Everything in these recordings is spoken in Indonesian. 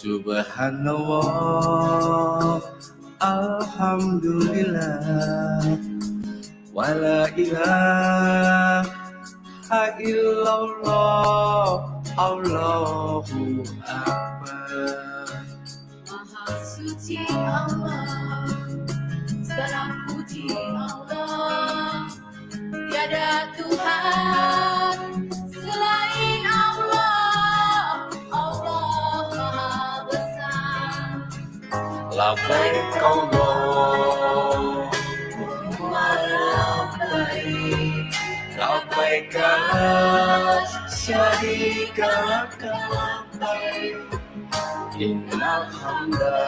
Subhanallah, Alhamdulillah, wala ilaha illallah, Allahu Akbar. Maha suci Allah, segala puji Allah, tiada Tuhan selain Allah, Allah Maha Besar. Labbaik Allahumma labbaik, labbaik la syarika laka labbaik, innal hamda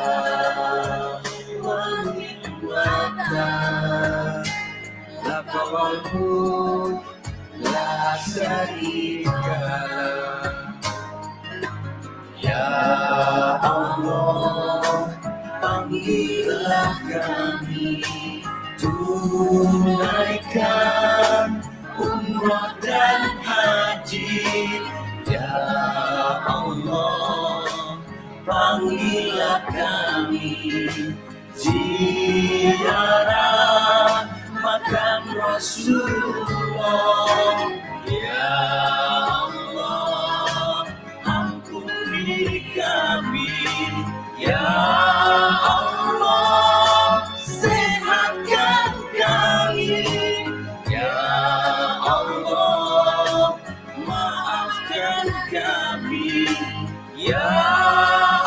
wan ni'mata laka wal mulk la syarika lak. Ya Allah, panggillah kami, tunaikan umrah dan haji. Ya Allah, panggillah kami, ziarah makam Rasulullah. Ya Allah, ampuni kami. Ya Allah, sehatkan kami. Ya Allah, maafkan kami. Ya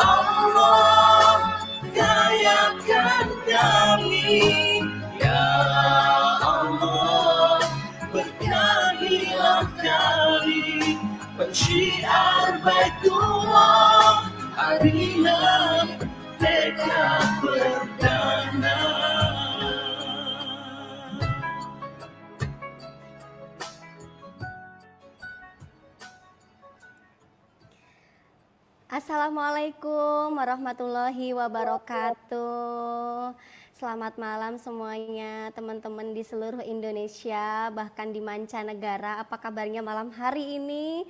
Allah, kayakan kami. Ya Allah, berkahilah kami. Pensyiar Baitullah, marilah mereka perdana. Assalamualaikum warahmatullahi wabarakatuh. Selamat malam semuanya teman-teman di seluruh Indonesia, bahkan di mancanegara. Apa kabarnya malam hari ini?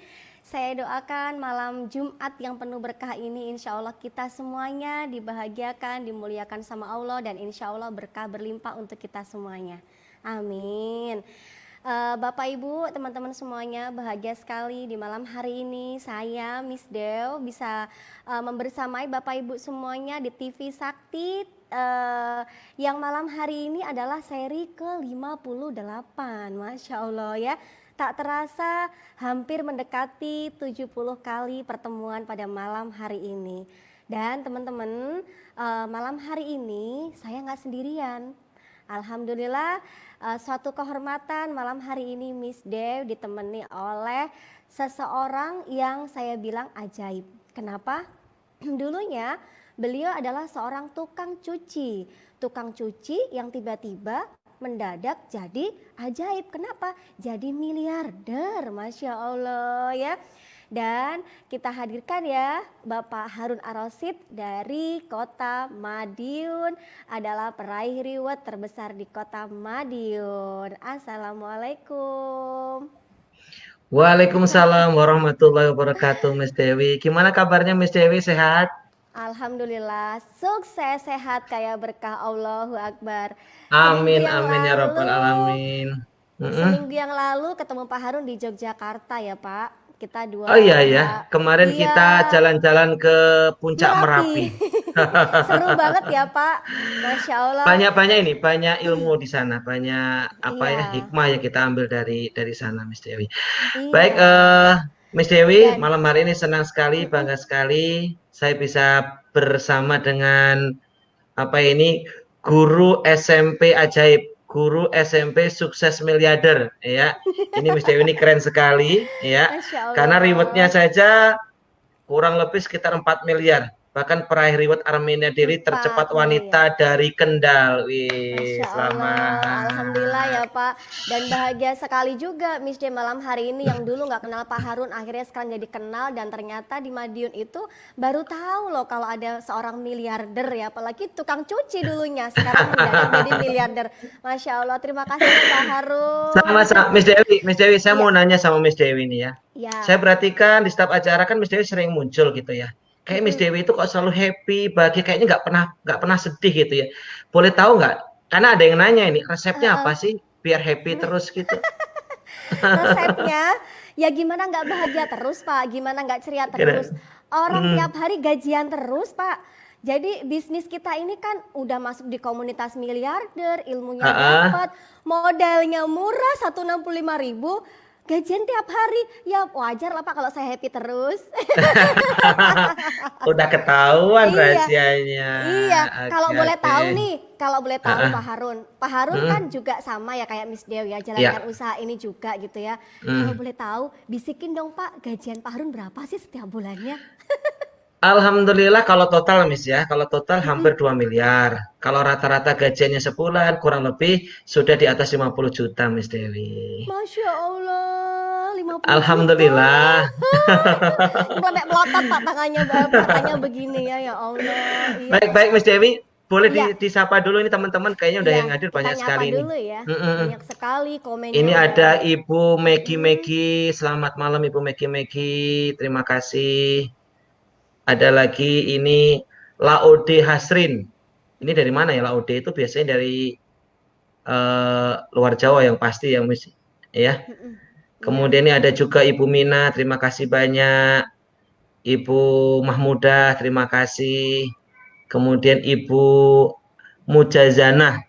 Saya doakan malam Jumat yang penuh berkah ini insya Allah kita semuanya dibahagiakan, dimuliakan sama Allah, dan insya Allah berkah berlimpah untuk kita semuanya. Amin. Bapak Ibu, teman-teman semuanya, bahagia sekali di malam hari ini saya Miss Dew bisa membersamai Bapak Ibu semuanya di TV Sakti yang malam hari ini adalah seri ke-58. Masya Allah ya, tak terasa hampir mendekati 70 kali pertemuan pada malam hari ini. Dan teman-teman, malam hari ini saya nggak sendirian. Alhamdulillah, suatu kehormatan malam hari ini Miss Dew ditemani oleh seseorang yang saya bilang ajaib. Kenapa? Dulunya beliau adalah seorang tukang cuci yang tiba-tiba mendadak jadi ajaib. Kenapa? Jadi miliarder, Masya Allah ya. Dan kita hadirkan ya Bapak Harun Ar-Rasyid dari kota Madiun, adalah peraih reward terbesar di kota Madiun. Assalamualaikum. Waalaikumsalam warahmatullahi wabarakatuh, Miss Dewi. Gimana kabarnya Miss Dewi, sehat? Alhamdulillah, sukses, sehat, kaya berkah, Allahu Akbar. Amin, amin ya rabbal alamin. Seminggu yang lalu ketemu Pak Harun di Yogyakarta ya Pak. Kita dua. Oh iya ya, kemarin kita jalan-jalan ke Puncak Merapi. Seru banget ya Pak, Masya Allah. Banyak ilmu di sana, banyak hikmah yang kita ambil dari sana, Miss Dewi. Iya. Baik, Miss Dewi, malam hari ini senang sekali, bangga sekali saya bisa bersama dengan guru SMP ajaib. Guru SMP sukses miliarder ya. Ini Miss Dewi ini keren sekali ya. Karena rewardnya saja kurang lebih sekitar 4 miliar. Bahkan peraih reward Armenia Deli tercepat wanita dari Kendal. Wih, selamat. Alhamdulillah ya Pak. Dan bahagia sekali juga Miss Dewi malam hari ini yang dulu nggak kenal Pak Harun akhirnya sekarang jadi kenal, dan ternyata di Madiun itu baru tahu loh kalau ada seorang miliarder ya, apalagi tukang cuci dulunya sekarang mendadak jadi miliarder. Masya Allah, terima kasih Pak Harun. Sama-sama Miss Dewi, saya mau nanya sama Miss Dewi ini ya. Saya perhatikan di setiap acara kan Miss Dewi sering muncul gitu ya. kayak Miss Dewi itu kok selalu happy, bahagia, kayaknya nggak pernah sedih gitu ya. Boleh tahu nggak? Karena ada yang nanya ini resepnya apa sih biar happy terus gitu? Resepnya ya gimana nggak bahagia terus Pak, gimana nggak ceria Kira, terus. Orang mm, tiap hari gajian terus Pak. Jadi bisnis kita ini kan udah masuk di komunitas miliarder, ilmunya ah, dapat, modalnya murah 165.000, gajian tiap hari. Ya wajar lah Pak kalau saya happy terus. udah ketahuan Iya, rahasianya. iya. Oke, Kalau boleh oke. tahu nih, kalau boleh Ah, tahu ah, Pak Harun. Pak Harun kan mm, juga sama ya kayak Miss Dew ya, jalankan ya. usaha ini juga gitu ya. Kalau Mm. boleh tahu, bisikin dong Pak, gajian Pak Harun berapa sih setiap bulannya? Alhamdulillah kalau total Miss ya, kalau total hampir Mm-mm. 2 miliar. Kalau rata-rata gajiannya sebulan kurang lebih sudah di atas 50 juta Miss Dewi. Masya Allah, 50 juta. Alhamdulillah. Sampai melotot Pak tangannya, matanya begini ya, ya Allah. Iya, Baik-baik Miss Dewi, boleh iya, disapa dulu ini teman-teman kayaknya udah iya. yang hadir Kita banyak nyapa sekali ini. dulu ya. Mm-mm. Banyak sekali komennya Ini udah. ada Ibu Megi Mm-mm. Megi, selamat malam Ibu Megi Megi, terima kasih. Ada lagi ini Laode Hasrin. Ini dari mana ya Laode itu biasanya dari luar Jawa yang pasti yang Miss ya. Mm-mm. Iya. Kemudian ini ada juga Ibu Mina, terima kasih banyak. Ibu Mahmudah, terima kasih. Kemudian Ibu Mujazana,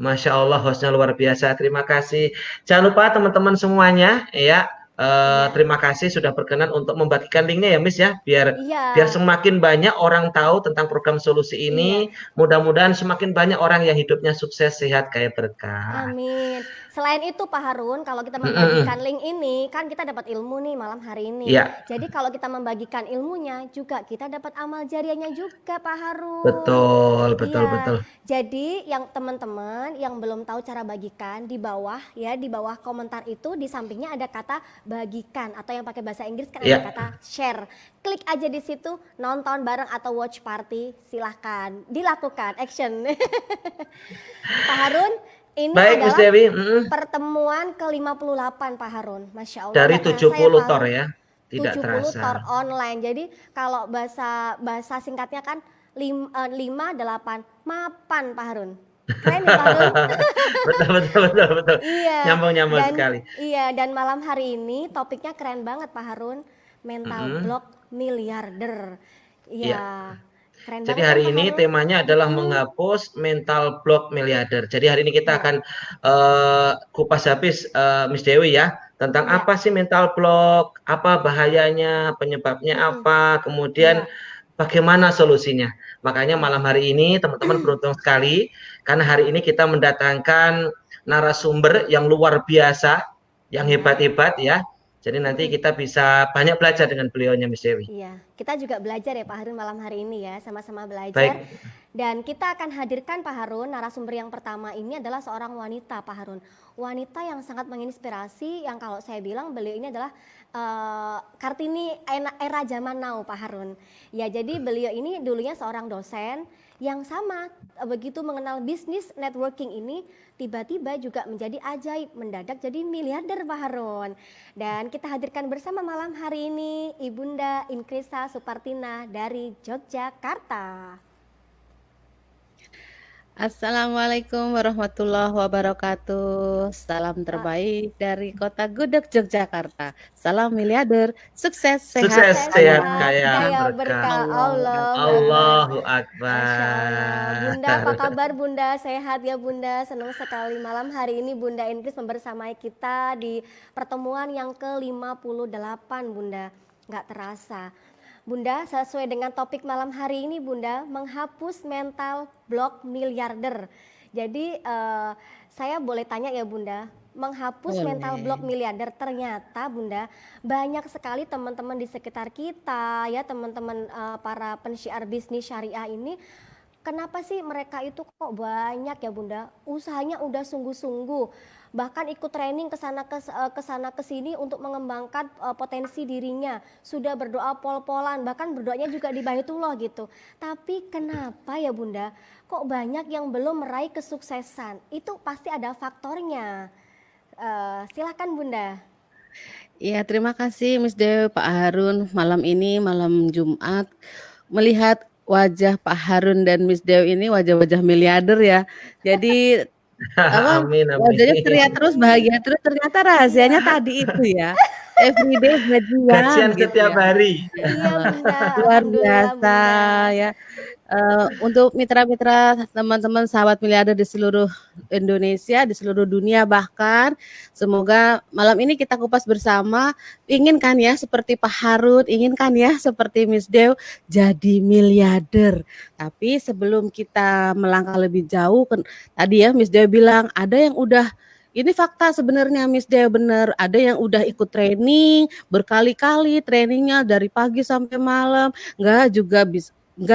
Masya Allah, hostnya luar biasa. Terima kasih. Jangan lupa teman-teman semuanya, ya, Iya. terima kasih sudah berkenan untuk membagikan linknya ya, Miss ya, biar Iya. semakin banyak orang tahu tentang program solusi Iya. ini. Mudah-mudahan semakin banyak orang yang hidupnya sukses, sehat, kayak berkah. Amin. Selain itu Pak Harun, kalau kita membagikan Mm-mm. link ini, kan kita dapat ilmu nih malam hari ini. Ya, Jadi kalau kita membagikan ilmunya, juga kita dapat amal jariahnya juga Pak Harun. betul, betul, Iya. betul. Jadi yang teman-teman yang belum tahu cara bagikan, di bawah ya, di bawah komentar itu di sampingnya ada kata bagikan, atau yang pakai bahasa Inggris kan ada Ya, kata share. Klik aja di situ, nonton bareng atau watch party, silahkan dilakukan action. Pak Harun, ini baik Miss adalah Dewi. pertemuan ke-58 Pak Harun. Masya Allah, Dari nggak terasa ya 70 Pak tor Harun. ya, tidak 70 tor terasa. online. Jadi kalau bahasa bahasa singkatnya kan 5, 8, mapan Pak Harun. Keren ya Pak Harun? Betul, betul, betul, betul. Iya, Nyambung-nyambung dan sekali. dan malam hari ini topiknya keren banget Pak Harun. Mental Mm-mm. block miliarder. Iya. Iya, keren Jadi banget kan hari Pak ini Harun? temanya adalah Mm-mm. menghapus mental block miliarder. Jadi hari ini kita Iya, akan kupas habis Miss Dewi ya tentang iya, apa sih mental block, apa bahayanya, penyebabnya mm-mm. apa, kemudian Iya, bagaimana solusinya. Makanya iya, malam hari ini teman-teman beruntung sekali karena hari ini kita mendatangkan narasumber yang luar biasa, yang iya. hebat-hebat ya. Jadi nanti Mm-mm. kita bisa banyak belajar dengan beliaunya Miss Dewi. Iya, kita juga belajar ya Pak Harun malam hari ini ya, sama-sama belajar. Baik, Dan kita akan hadirkan Pak Harun, narasumber yang pertama ini adalah seorang wanita Pak Harun. Wanita yang sangat menginspirasi, yang kalau saya bilang beliau ini adalah Kartini era zaman now Pak Harun. Ya jadi beliau ini dulunya seorang dosen yang sama begitu mengenal bisnis networking ini tiba-tiba juga menjadi ajaib, mendadak jadi miliarder Pak Harun. Dan kita hadirkan bersama malam hari ini Ibunda Inkrisa Supartina dari Yogyakarta. Assalamualaikum warahmatullahi wabarakatuh. Salam terbaik dari Kota Gudeg, Yogyakarta. Salam miliarder, sukses, sehat, sukses, Sukses, kaya sehat, sehat, kaya, kaya berkah. berkah. Allahu Allahu Akbar. Allahu Masya Allah. Bunda Akbar. apa kabar Bunda? Sehat ya Bunda? Senang sekali malam hari ini Bunda Inkris membersamai kita di pertemuan yang ke-58 Bunda. Nggak terasa. Bunda, sesuai dengan topik malam hari ini Bunda, menghapus mental block miliarder. Jadi saya boleh tanya ya Bunda, menghapus mental block boleh. miliarder ternyata Bunda banyak sekali teman-teman di sekitar kita ya, teman-teman para pensiar bisnis syariah ini. Kenapa sih mereka itu kok banyak ya Bunda? Usahanya udah sungguh-sungguh, bahkan ikut training kesana kesini untuk mengembangkan potensi dirinya. Sudah berdoa pol-polan, bahkan berdoanya juga di Baitullah gitu. Tapi kenapa ya Bunda? Kok banyak yang belum meraih kesuksesan? Itu pasti ada faktornya. Silakan Bunda. Ya, terima kasih Miss Dew, Pak Harun. Malam ini, malam Jumat, melihat wajah Pak Harun dan Miss Dew ini wajah-wajah miliarder ya. Jadi apa Amin, wajahnya ceria amin. terus, bahagia terus, ternyata rahasianya Iya. tadi itu ya. Everyday gajian Gajian gitu setiap ya. hari. Iya benar, Luar alhamdulillah biasa Bunda. ya. Untuk mitra-mitra teman-teman sahabat miliarder di seluruh Indonesia, di seluruh dunia bahkan, semoga malam ini kita kupas bersama, ingin kan ya seperti Pak Harun, ingin kan ya seperti Miss Dew jadi miliarder. Tapi sebelum kita melangkah lebih jauh, tadi ya Miss Dew bilang ada yang udah ini fakta sebenarnya Miss Dew bener, ada yang udah ikut training berkali-kali trainingnya dari pagi sampai malam, nggak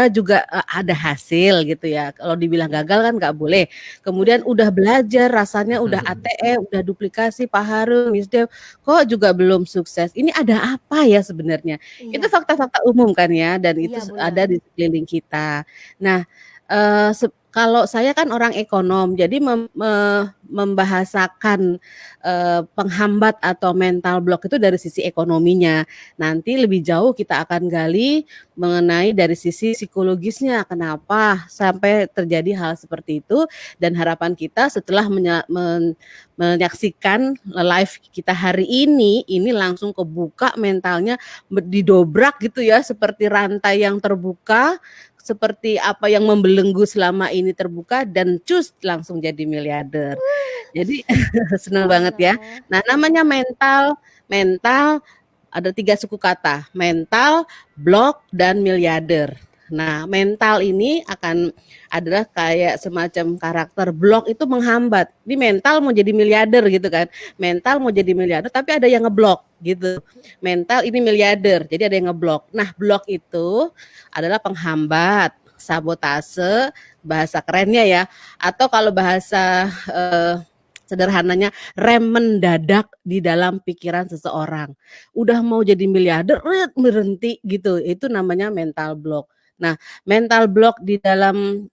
juga ada hasil gitu ya. Kalau dibilang gagal kan nggak boleh. Kemudian udah belajar, rasanya udah ATE, udah duplikasi Pak Harun, Miss Dew, kok juga belum sukses. Ini ada apa ya sebenarnya? Itu Iya, fakta-fakta umum kan ya, dan itu iya Bunda. ada di sekeliling kita. Nah, kalau saya kan orang ekonom, jadi membahasakan penghambat atau mental block itu dari sisi ekonominya. Nanti lebih jauh kita akan gali mengenai dari sisi psikologisnya, kenapa sampai terjadi hal seperti itu, dan harapan kita setelah menyaksikan live kita hari ini langsung kebuka mentalnya, didobrak gitu ya, seperti rantai yang terbuka, seperti apa yang membelenggu selama ini terbuka, dan cus langsung jadi miliarder. Jadi senang banget ya. Nah, namanya mental ada 3 suku kata, mental, block, dan miliarder. Nah, mental ini adalah kayak semacam karakter, block itu menghambat. Ini mental mau jadi miliarder gitu kan. Mental mau jadi miliarder tapi ada yang ngeblok gitu. Mental ini miliarder, jadi ada yang ngeblok. Nah, blok itu adalah penghambat, sabotase, bahasa kerennya ya. Atau kalau bahasa sederhananya, rem mendadak di dalam pikiran seseorang. Udah mau jadi miliarder, berhenti gitu. Itu namanya mental block. Nah, mental block di dalam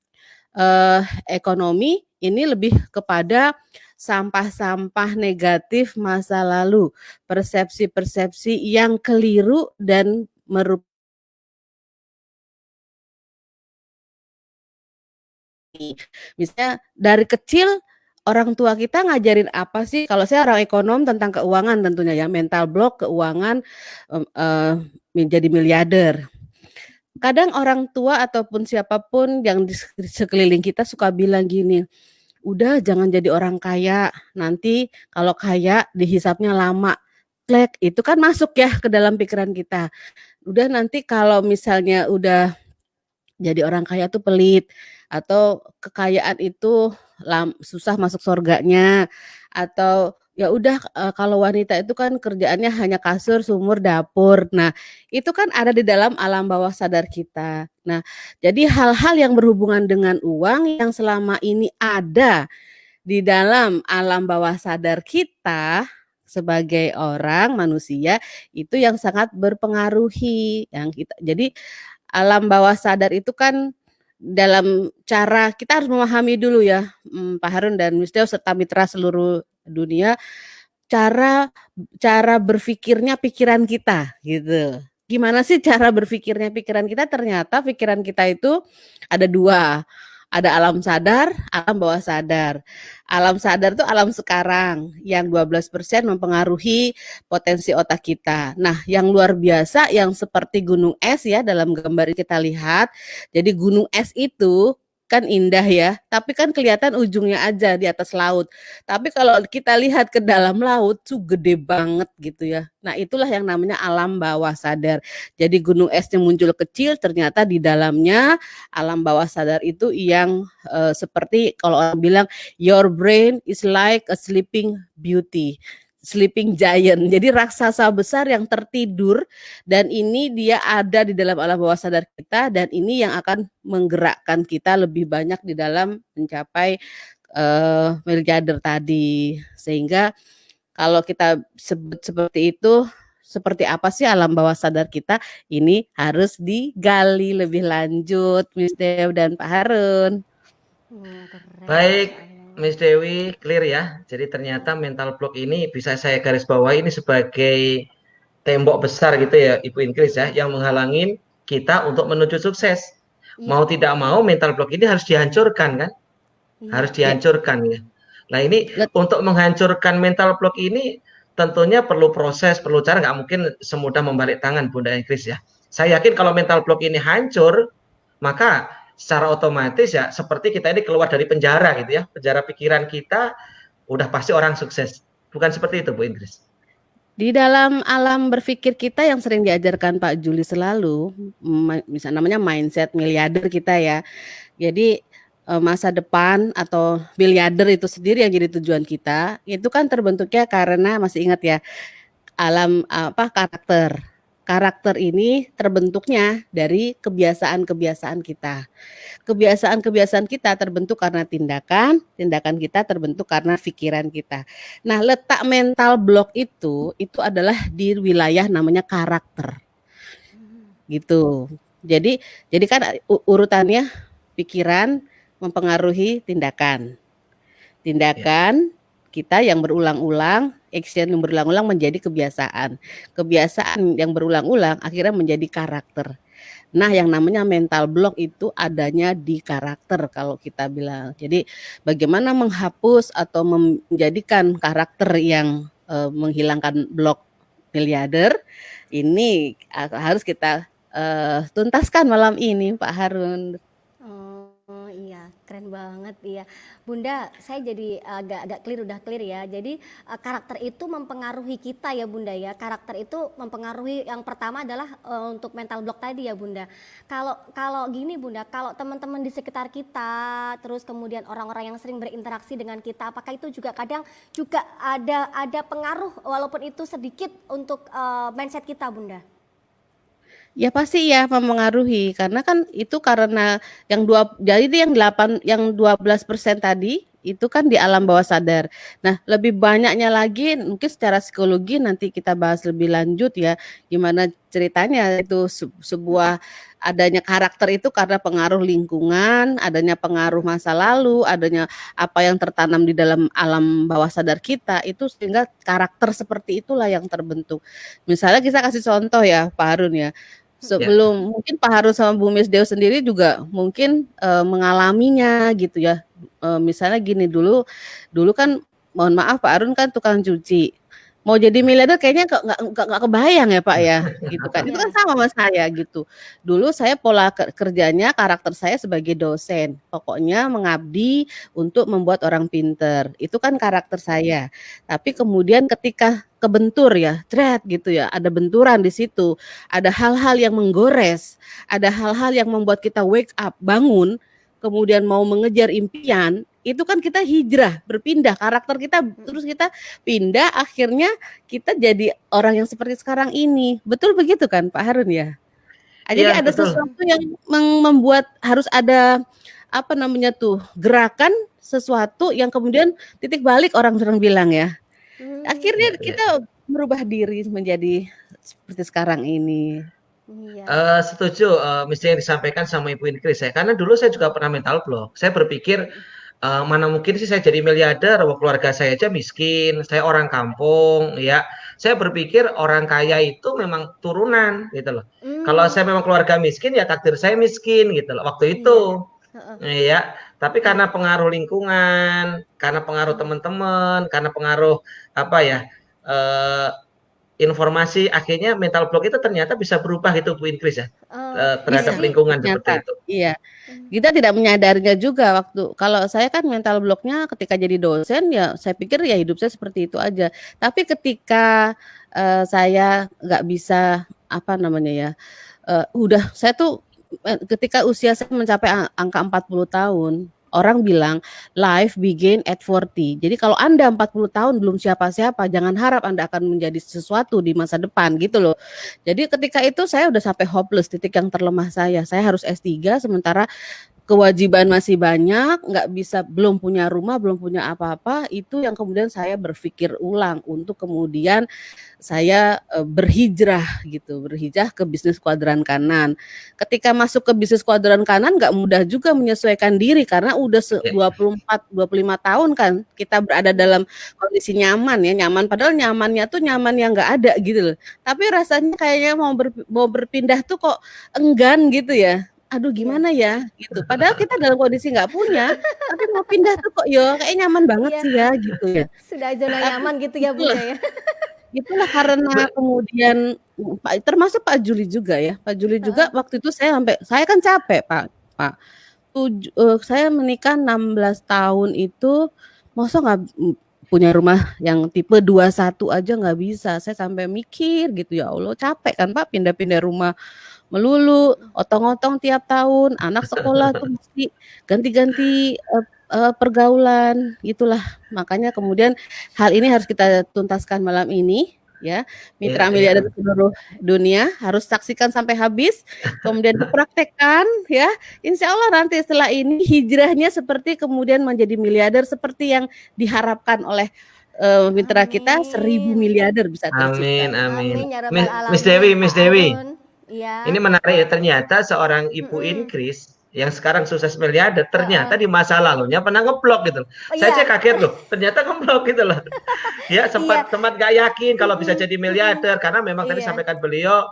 ekonomi ini lebih kepada sampah-sampah negatif masa lalu, persepsi-persepsi yang keliru dan merupakan misalnya dari kecil orang tua kita ngajarin apa sih? Kalau saya orang ekonom tentang keuangan tentunya ya, mental block keuangan menjadi miliarder. Kadang orang tua ataupun siapapun yang di sekeliling kita suka bilang gini, udah jangan jadi orang kaya, nanti kalau kaya dihisapnya lama. Klek, itu kan masuk ya ke dalam pikiran kita. Udah nanti kalau misalnya udah jadi orang kaya tuh pelit, atau kekayaan itu susah masuk surganya, atau ya udah kalau wanita itu kan kerjaannya hanya kasur, sumur, dapur. Nah, itu kan ada di dalam alam bawah sadar kita. Nah, jadi hal-hal yang berhubungan dengan uang yang selama ini ada di dalam alam bawah sadar kita sebagai orang manusia itu yang sangat berpengaruhi yang kita. Jadi alam bawah sadar itu kan dalam cara kita harus memahami dulu ya, Pak Harun dan Miss Dew serta mitra seluruh dunia, cara berpikirnya pikiran kita gitu. Gimana sih cara berpikirnya pikiran kita? Ternyata pikiran kita itu ada 2. Ada alam sadar, alam bawah sadar. Alam sadar itu alam sekarang yang 12% mempengaruhi potensi otak kita. Nah, yang luar biasa yang seperti gunung es ya dalam gambar kita lihat. Jadi gunung es itu kan indah ya, tapi kan kelihatan ujungnya aja di atas laut. Tapi kalau kita lihat ke dalam laut tuh gede banget gitu ya. Nah, itulah yang namanya alam bawah sadar. Jadi gunung esnya muncul kecil, ternyata di dalamnya alam bawah sadar itu yang seperti kalau orang bilang your brain is like a sleeping beauty, sleeping giant. Jadi raksasa besar yang tertidur, dan ini dia ada di dalam alam bawah sadar kita, dan ini yang akan menggerakkan kita lebih banyak di dalam mencapai miliarder tadi. Sehingga kalau kita sebut seperti itu, seperti apa sih alam bawah sadar kita? Ini harus digali lebih lanjut, Miss Dew dan Pak Harun. Baik, Miss Dewi clear ya. Jadi ternyata mental block ini bisa saya garis bawahi ini sebagai tembok besar gitu ya Ibu Inggris ya, yang menghalangin kita untuk menuju sukses. Iya, Mau tidak mau mental block ini harus dihancurkan kan? Harus iya. Ya, dihancurkan ya. Nah ini untuk menghancurkan mental block ini tentunya perlu proses, perlu cara, nggak mungkin semudah membalik tangan Bunda Inggris ya. Saya yakin kalau mental block ini hancur, maka secara otomatis ya seperti kita ini keluar dari penjara gitu ya. Penjara pikiran kita udah pasti orang sukses. Bukan seperti itu Bu Inggris. di dalam alam berpikir kita yang sering diajarkan Pak Juli selalu, misalnya namanya mindset miliarder kita ya. Jadi masa depan atau miliarder itu sendiri yang jadi tujuan kita, itu kan terbentuknya karena masih ingat ya, alam karakter. Karakter ini terbentuknya dari kebiasaan-kebiasaan kita. Kebiasaan-kebiasaan kita terbentuk karena tindakan, tindakan kita terbentuk karena pikiran kita. Nah, letak mental block itu adalah di wilayah namanya karakter. Gitu. Jadi kan urutannya pikiran mempengaruhi tindakan. Tindakan kita yang berulang-ulang, action yang berulang-ulang menjadi kebiasaan. Kebiasaan yang berulang-ulang akhirnya menjadi karakter. Nah, yang namanya mental block itu adanya di karakter kalau kita bilang. Jadi, bagaimana menghapus atau menjadikan karakter yang menghilangkan blok miliarder ini harus kita tuntaskan malam ini, Pak Harun. Oh iya, keren banget iya. Bunda, saya jadi agak udah clear ya. Jadi karakter itu mempengaruhi kita ya Bunda ya. Karakter itu mempengaruhi yang pertama adalah untuk mental block tadi ya Bunda. Kalau kalau gini Bunda, kalau teman-teman di sekitar kita, terus kemudian orang-orang yang sering berinteraksi dengan kita, apakah itu juga kadang juga ada pengaruh walaupun itu sedikit untuk mindset kita Bunda? Ya pasti ya mempengaruhi karena kan itu karena jadi yang 12% tadi itu kan di alam bawah sadar. Nah, lebih banyaknya lagi mungkin secara psikologi nanti kita bahas lebih lanjut ya gimana ceritanya itu sebuah adanya karakter itu karena pengaruh lingkungan, adanya pengaruh masa lalu, adanya apa yang tertanam di dalam alam bawah sadar kita itu sehingga karakter seperti itulah yang terbentuk. Misalnya kita kasih contoh ya Pak Harun ya. Sebelum mungkin Pak Harun sama Bu Miss Deo sendiri juga mungkin mengalaminya gitu ya. Misalnya gini dulu kan mohon maaf Pak Harun kan tukang cuci. Mau jadi miliarder kayaknya nggak kebayang ya Pak ya gitu kan. Itu kan sama sama saya gitu. Dulu saya pola kerjanya karakter saya sebagai dosen. Pokoknya mengabdi untuk membuat orang pinter. Itu kan karakter saya. Tapi kemudian ketika kebentur ya, gitu ya, ada benturan di situ, ada hal-hal yang menggores, ada hal-hal yang membuat kita wake up, bangun, kemudian mau mengejar impian, itu kan kita hijrah, berpindah, karakter kita terus kita pindah, akhirnya kita jadi orang yang seperti sekarang ini. Betul begitu kan Pak Harun ya? Jadi ada betul. sesuatu yang membuat harus ada apa namanya tuh gerakan sesuatu yang kemudian titik balik orang bilang ya. Akhirnya kita merubah diri menjadi seperti sekarang ini. Setuju mesti yang disampaikan sama Ibu Inggris ya. Karena dulu saya juga pernah mental block. Saya berpikir mana mungkin sih saya jadi miliarder, keluarga saya aja miskin, saya orang kampung ya. Saya berpikir orang kaya itu memang turunan gitu loh. Kalau saya memang keluarga miskin ya takdir saya miskin gitu loh waktu itu. Ya, tapi karena pengaruh lingkungan, karena pengaruh teman-teman, karena pengaruh apa ya? Informasi akhirnya mental block itu ternyata bisa berubah gitu Bu Inggris ya. Terhadap lingkungan seperti itu. Iya. Kita tidak menyadarinya juga kalau saya kan mental blocknya ketika jadi dosen ya saya pikir ya hidup saya seperti itu aja. Tapi ketika saya nggak bisa apa namanya ya, saya tuh ketika usia saya mencapai angka 40 tahun, orang bilang life begin at 40. Jadi kalau Anda 40 tahun belum siapa-siapa, jangan harap Anda akan menjadi sesuatu di masa depan gitu loh. Jadi ketika itu saya udah sampai hopeless, titik yang terlemah saya. Saya harus S3 sementara kewajiban masih banyak, nggak bisa, belum punya rumah, belum punya apa-apa, itu yang kemudian saya berpikir ulang untuk kemudian saya berhijrah gitu, berhijrah ke bisnis kuadran kanan. Ketika masuk ke bisnis kuadran kanan nggak mudah juga menyesuaikan diri karena udah 24, 25 tahun kan kita berada dalam kondisi nyaman ya, nyaman padahal nyamannya tuh nyaman yang nggak ada gitu loh. Tapi rasanya kayaknya mau berpindah tuh kok enggan gitu ya. Aduh gimana ya gitu. Padahal kita dalam kondisi nggak punya, tapi mau pindah tuh kok yo kayak nyaman banget Iya. sih ya gitu ya. Sudah zona nyaman gitu ya Bunda ya. Itulah karena kemudian termasuk Pak Juli juga ya. Pak Juli juga waktu itu saya kan capek Pak. Saya menikah 16 tahun itu masa nggak punya rumah yang tipe 21 aja nggak bisa. Saya sampai mikir gitu, ya Allah capek kan Pak pindah-pindah rumah melulu, otong-otong tiap tahun, anak sekolah tuh mesti ganti-ganti pergaulan, itulah. Makanya kemudian hal ini harus kita tuntaskan malam ini ya. Mitra Miliarder seluruh dunia harus saksikan sampai habis, kemudian dipraktekkan ya. Insya Allah nanti setelah ini hijrahnya seperti kemudian menjadi miliarder seperti yang diharapkan oleh mitra kita 1.000 miliarder bisa tercipta. Amin. ya Rabbal Alamin. Miss Dewi. Ya. Ini menarik ya, ternyata seorang Ibu Inkris yang sekarang sukses miliarder ternyata di masa lalunya pernah ngeblok gitu. Saya cek kaget loh, ternyata ngeblok gitu loh. Ya sempat gak yakin kalau bisa jadi miliarder karena memang tadi sampaikan beliau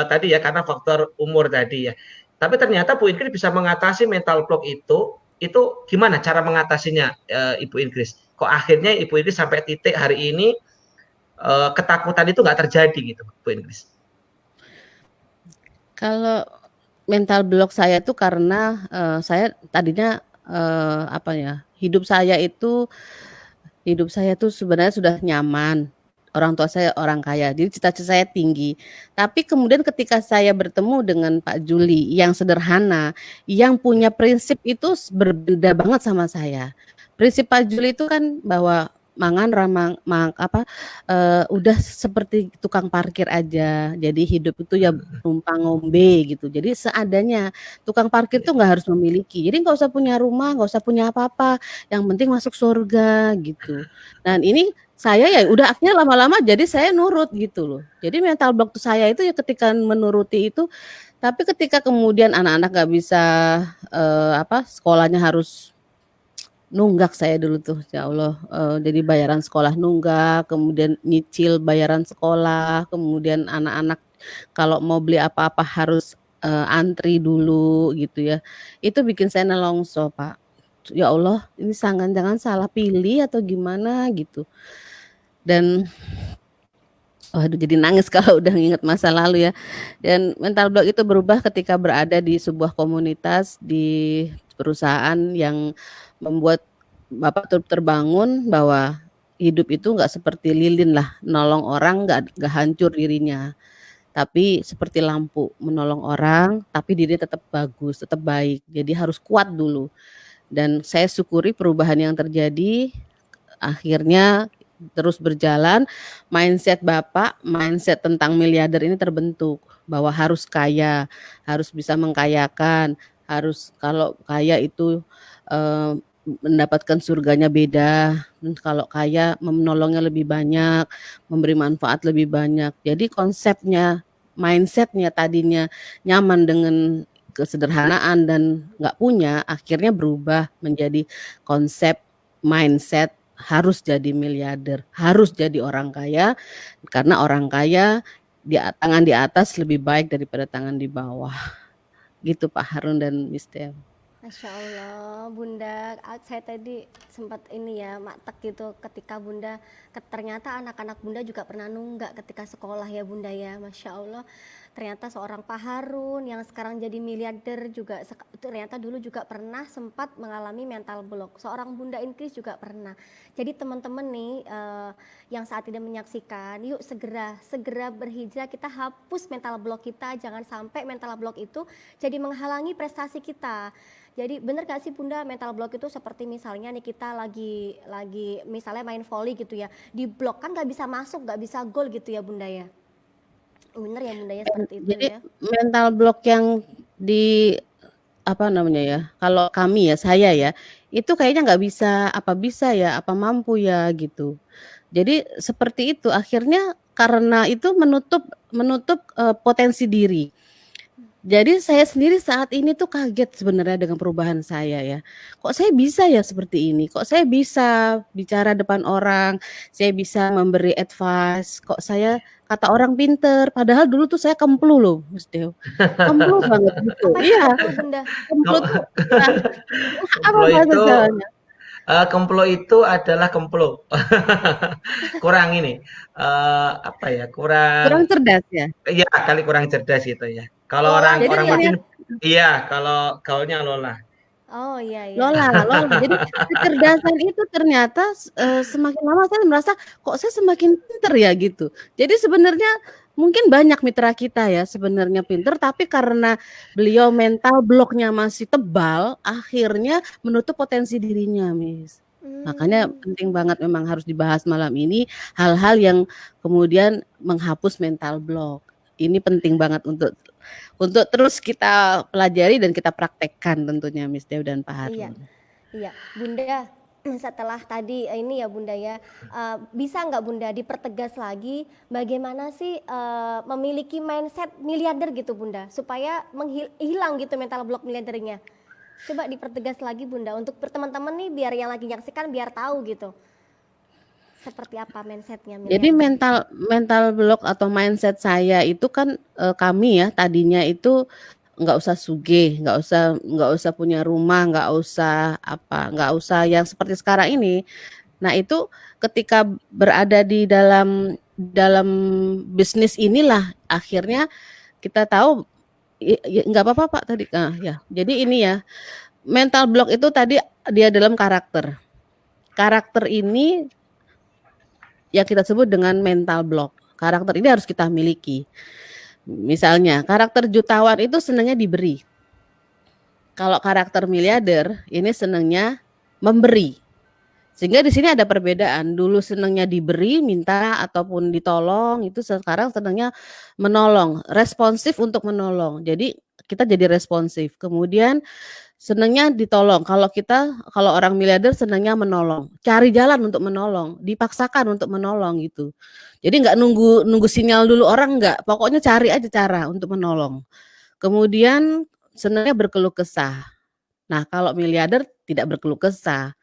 tadi ya karena faktor umur tadi ya. Tapi ternyata Bu Inkris bisa mengatasi mental block itu gimana cara mengatasinya Ibu Inkris? Kok akhirnya Ibu Inkris sampai titik hari ini ketakutan itu nggak terjadi gitu Bu Inkris? Kalau mental block saya tuh karena saya tadinya hidup saya tuh sebenarnya sudah nyaman. Orang tua saya orang kaya, jadi cita-cita saya tinggi. Tapi kemudian ketika saya bertemu dengan Pak Juli yang sederhana, yang punya prinsip itu berbeda banget sama saya. Prinsip Pak Juli itu kan bahwa mangan ramang udah seperti tukang parkir aja. Jadi hidup itu ya numpang ngombe gitu. Jadi seadanya. Tukang parkir tuh nggak harus memiliki. Jadi nggak usah punya rumah, nggak usah punya apa-apa. Yang penting masuk surga gitu. Dan ini saya ya udah akhirnya lama-lama jadi saya nurut gitu loh. Jadi mental block saya itu ya ketika menuruti itu. Tapi ketika kemudian anak-anak nggak bisa sekolahnya harus nunggak saya dulu tuh, ya Allah, jadi bayaran sekolah nunggak, kemudian nyicil bayaran sekolah, kemudian anak-anak kalau mau beli apa-apa harus antri dulu gitu ya. Itu bikin saya nelongso Pak. Ya Allah, ini jangan salah pilih atau gimana gitu. Dan waduh jadi nangis kalau udah nginget masa lalu ya. Dan mental block itu berubah ketika berada di sebuah komunitas di perusahaan yang membuat Bapak terbangun bahwa hidup itu nggak seperti lilin lah, nolong orang nggak hancur dirinya, tapi seperti lampu menolong orang, tapi diri tetap bagus, tetap baik. Jadi harus kuat dulu. Dan saya syukuri perubahan yang terjadi, akhirnya terus berjalan. Mindset Bapak, mindset tentang miliarder ini terbentuk bahwa harus kaya, harus bisa mengkayakan, harus kalau kaya itu mendapatkan surganya beda, kalau kaya menolongnya lebih banyak, memberi manfaat lebih banyak. Jadi konsepnya, mindsetnya tadinya nyaman dengan kesederhanaan dan nggak punya, akhirnya berubah menjadi konsep mindset harus jadi miliarder, harus jadi orang kaya, karena orang kaya tangan di atas lebih baik daripada tangan di bawah. Gitu Pak Harun dan Miss Dewi. Masya Allah, Bunda, saya tadi sempat ini ya, maktek gitu ketika Bunda, ternyata anak-anak Bunda juga pernah nunggak ketika sekolah ya Bunda ya, Masya Allah. Ternyata seorang Pak Harun yang sekarang jadi miliarder juga, ternyata dulu juga pernah sempat mengalami mental block. Seorang Bunda Inkris juga pernah. Jadi teman-teman nih yang saat ini menyaksikan, yuk segera berhijrah, kita hapus mental block kita, jangan sampai mental block itu jadi menghalangi prestasi kita. Jadi bener gak sih Bunda, mental block itu seperti misalnya nih kita lagi misalnya main volley gitu ya, di blok kan gak bisa masuk, gak bisa gol gitu ya Bunda ya. Bener ya Bunda ya seperti itu. Jadi ya. Mental block yang apa namanya ya, kalau kami ya, saya ya, itu kayaknya nggak bisa, apa bisa ya, apa mampu ya, gitu. Jadi seperti itu, akhirnya karena itu menutup menutup, potensi diri. Jadi saya sendiri saat ini tuh kaget sebenarnya dengan perubahan saya ya. Kok saya bisa ya seperti ini? Kok saya bisa bicara depan orang, saya bisa memberi advice, kok saya kata orang pinter, padahal dulu tuh saya kemplu loh, Mas Deo. Kemplu banget gitu. Apa itu Iya, kemplu, Bunda? kemplu Oh, tuh ya, apa kemplo bahasa itu Jawanya? kemplo itu adalah kemplo. Kurang ini, apa ya, Kurang kurang cerdas ya? iya kali kurang cerdas itu ya. Kalau Lola orang Jadi gitu orang ya? Madiun ternyata iya, kalau gaulnya Lola. Oh, iya iya. Lola Lola. Jadi kecerdasan itu ternyata semakin lama saya merasa kok saya semakin pinter ya gitu. Jadi sebenarnya mungkin banyak mitra kita ya sebenarnya pinter tapi karena beliau mental block-nya masih tebal, akhirnya menutup potensi dirinya, Miss. Makanya Mmm. penting banget memang harus dibahas malam ini hal-hal yang kemudian menghapus mental block. Ini penting banget untuk terus kita pelajari dan kita praktekkan tentunya Miss Dew dan Pak Iya, Harun. iya. Bunda, setelah tadi ini ya Bunda ya, bisa nggak Bunda dipertegas lagi bagaimana sih, memiliki mindset miliarder gitu Bunda, supaya hilang gitu mental block miliardernya? Coba dipertegas lagi Bunda untuk teman-teman nih biar yang lagi nyaksikan biar tahu gitu, seperti apa mindsetnya Jadi miliarder. mental mental block atau mindset saya itu kan, kami ya tadinya itu nggak usah sugih, nggak usah punya rumah, nggak usah yang seperti sekarang ini. Nah itu ketika berada di dalam bisnis inilah akhirnya kita tahu nggak apa-apa Pak tadi, ya. Jadi ini ya, mental block itu tadi dia dalam karakter. Karakter ini yang kita sebut dengan mental block. Karakter ini harus kita miliki. Misalnya, karakter jutawan itu senangnya diberi. Kalau karakter miliarder ini senangnya memberi. Sehingga di sini ada perbedaan. Dulu senangnya diberi, minta ataupun ditolong, itu sekarang senangnya menolong, responsif untuk menolong. Jadi kita jadi responsif. Kemudian senangnya ditolong. Kalau orang miliarder senangnya menolong, cari jalan untuk menolong, dipaksakan untuk menolong gitu. Jadi nggak nunggu sinyal dulu orang nggak, pokoknya cari aja cara untuk menolong. Kemudian senangnya berkeluh kesah. Nah kalau miliarder tidak berkeluh kesah.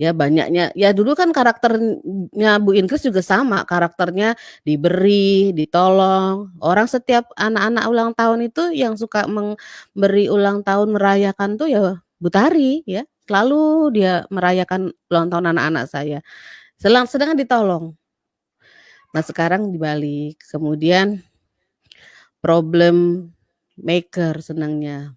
Ya banyaknya, ya dulu kan karakternya Bu Inkris juga sama, karakternya diberi, ditolong. Orang setiap anak-anak ulang tahun itu yang suka memberi ulang tahun, merayakan tuh ya Bu Tari ya. Selalu dia merayakan ulang tahun anak-anak saya. Sedangkan ditolong. Nah sekarang dibalik. Kemudian problem maker senangnya.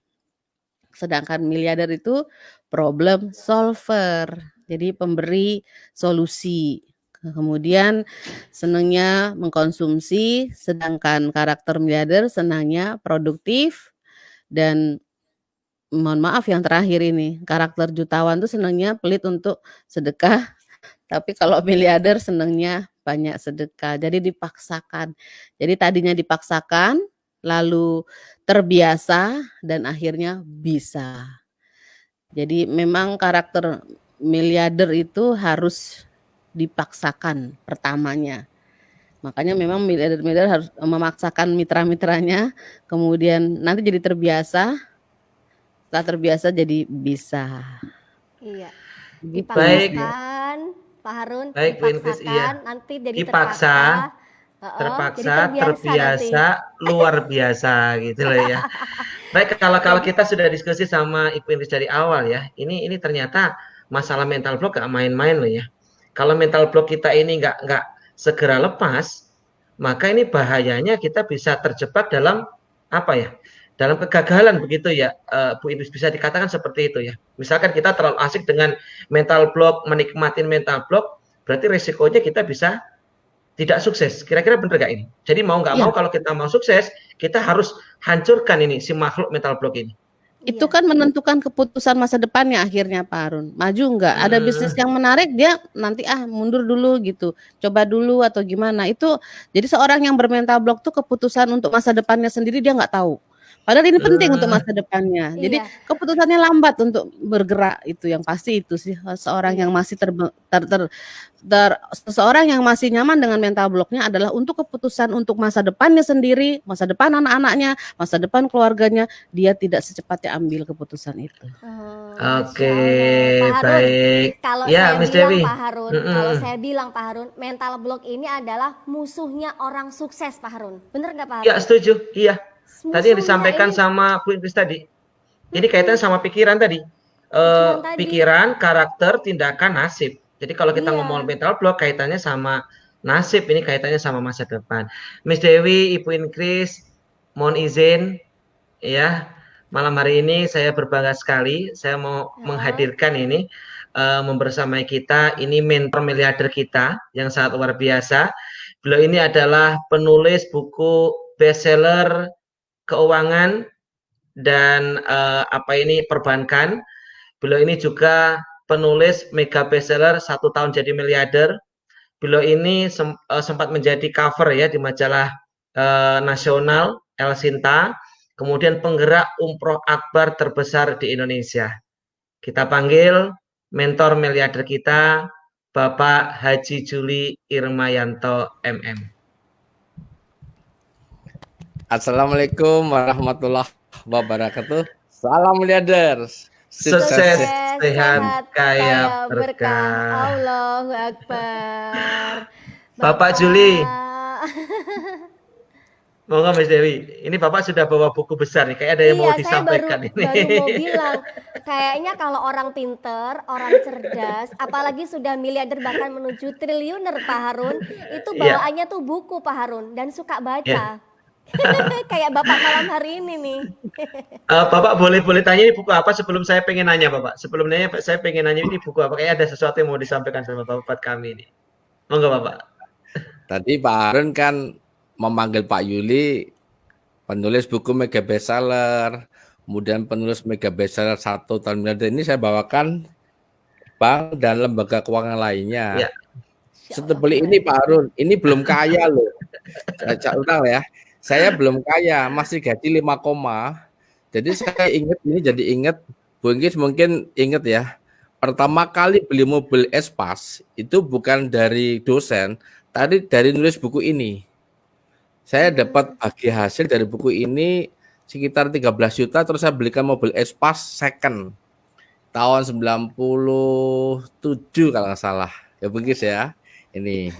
Sedangkan miliarder itu problem solver. Jadi pemberi solusi. Kemudian senangnya mengkonsumsi, sedangkan karakter miliarder senangnya produktif dan mohon maaf yang terakhir ini, karakter jutawan tuh senangnya pelit untuk sedekah, tapi kalau miliarder senangnya banyak sedekah. Jadi dipaksakan. Jadi tadinya dipaksakan, lalu terbiasa dan akhirnya bisa. Jadi memang karakter miliarder itu harus dipaksakan pertamanya. Makanya memang miliarder-miliarder harus memaksakan mitra-mitranya, kemudian nanti jadi terbiasa, setelah terbiasa jadi bisa. Iya, Gitu Mas Baik, Deo. dipaksakan Pak Harun, baik Bu Inkris, dipaksakan iya. nanti jadi Dipaksa, terpaksa, heeh, jadi terpaksa, terbiasa nanti. terbiasa, luar biasa gitu loh ya. Baik, kalau Jadi kita sudah diskusi sama Ibu Inkris dari awal ya, ini ternyata masalah mental block gak main-main loh ya. Kalau mental block kita ini nggak segera lepas, maka ini bahayanya kita bisa terjebak dalam apa ya? Dalam kegagalan begitu ya, Bu Inkris, bisa dikatakan seperti itu ya. Misalkan kita terlalu asik dengan mental block, menikmati mental block, berarti resikonya kita bisa tidak sukses. Kira-kira benar gak ini? Jadi mau nggak Iya, mau kalau kita mau sukses, kita harus hancurkan ini si makhluk mental block ini. itu iya, kan menentukan keputusan masa depannya akhirnya Pak Harun. Maju enggak? Ada bisnis Hmm, yang menarik dia nanti mundur dulu gitu. Coba dulu atau gimana. Itu jadi seorang yang bermental block tuh keputusan untuk masa depannya sendiri dia nggak tahu. Padahal ini penting untuk Ah, masa depannya. Jadi Iya, keputusannya lambat untuk bergerak itu yang pasti itu sih seorang yang iya. masih seseorang yang masih nyaman dengan mental blocknya adalah untuk keputusan untuk masa depannya sendiri, masa depan anak-anaknya, masa depan keluarganya, dia tidak secepatnya ambil keputusan itu. Oh, Oke, Masya Allah. Pak Harun, baik. kalau Ya, saya Miss bilang Dewi. Pak Harun, kalau Mm-mm. saya bilang Pak Harun, mental block ini adalah musuhnya orang sukses Pak Harun. Bener nggak Pak Ya, Harun? setuju. Iya. Tadi yang Musuhnya disampaikan ini sama Bu Inggris tadi. Ini kaitan mm-mm, sama pikiran tadi. pikiran tadi. Pikiran, karakter, tindakan, nasib. Jadi kalau kita ngomong Iya, mental block kaitannya sama nasib, ini kaitannya sama masa depan. Miss Dewi, Ibu Inggris, mohon izin ya. Malam hari ini saya berbangga sekali saya mau heeh. menghadirkan ini membersamai kita ini mentor miliarder kita yang sangat luar biasa. Beliau ini adalah penulis buku bestseller keuangan dan apa ini perbankan. Beliau ini juga penulis mega bestseller 1 tahun jadi miliarder. Beliau ini sempat menjadi cover ya di majalah nasional El Sinta, kemudian penggerak umroh akbar terbesar di Indonesia. Kita panggil mentor miliarder kita, Bapak Haji Juli Irmayanto MM. Assalamualaikum warahmatullahi wabarakatuh. Salam miliarder. Sukses, Sukses. Sukses, sehat, sehat, kaya, kaya, berkah. berkah. Allahu Akbar. Bapak Juli, Bapak. monggo Mas Dewi. Ini Bapak sudah bawa buku besar nih, kayak ada yang mau Iya, saya baru disampaikan ini. baru mau bilang, kayaknya kalau orang pinter, orang cerdas, apalagi sudah miliarder bahkan menuju triliuner Pak Harun, itu Iya, bawaannya tuh buku Pak Harun dan suka ya. baca. Kayak Bapak malam hari ini nih. Bapak boleh tanya ini buku apa sebelum saya pengen nanya Bapak. Sebelum nanya saya pengen nanya ini buku apa. Kayak ada sesuatu yang mau disampaikan sama Bapak kami ini. Monggo Bapak. Tadi Pak Harun kan memanggil Pak Yuli penulis buku mega bestseller, kemudian penulis mega bestseller 1 tahun miliarder. Ini saya bawakan bank dan lembaga keuangan lainnya. Ya, Insya Allah Setebeli ini keren. Pak Harun, ini belum kaya loh. Saya ulang ya. Saya belum kaya, masih gaji 5 koma. Jadi saya ingat ini jadi ingat Bu Inggris mungkin ingat ya. Pertama kali beli mobil Espas itu bukan dari dosen, tadi dari nulis buku ini. Saya dapat bagi hasil dari buku ini sekitar 13 juta terus saya belikan mobil Espas second tahun 97 kalau nggak salah. Ya Bu Inggris ya. Ini.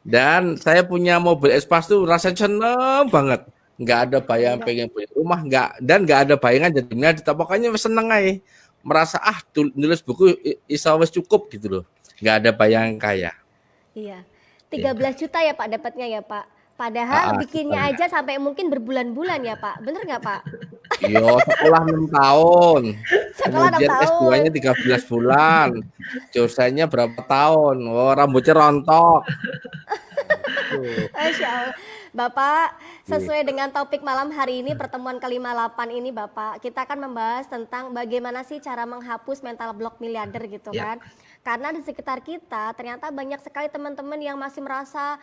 Dan saya punya mobil Espas tuh rasanya seneng banget. Nggak ada bayang Bangga. pengen beli rumah, nggak ada bayangan jadi miliarder. Pokoknya seneng aja. Merasa nulis buku isa wis cukup gitu loh. Nggak ada bayangan kaya. Iya. ya. 13 juta ya Pak dapatnya ya Pak. Padahal bikinnya Sebenarnya. aja sampai mungkin berbulan-bulan ya Pak. Bener nggak Pak? Yo, sekolah 6 tahun. Sekolah 6 Kemudian tahun. S2-nya 13 bulan. Jurusannya berapa tahun? Oh, rambutnya rontok. Tuh. Masya Allah. Bapak, sesuai dengan topik malam hari ini, pertemuan ke-58 ini Bapak, kita akan membahas tentang bagaimana sih cara menghapus mental block miliarder gitu Ya. kan. Karena di sekitar kita ternyata banyak sekali teman-teman yang masih merasa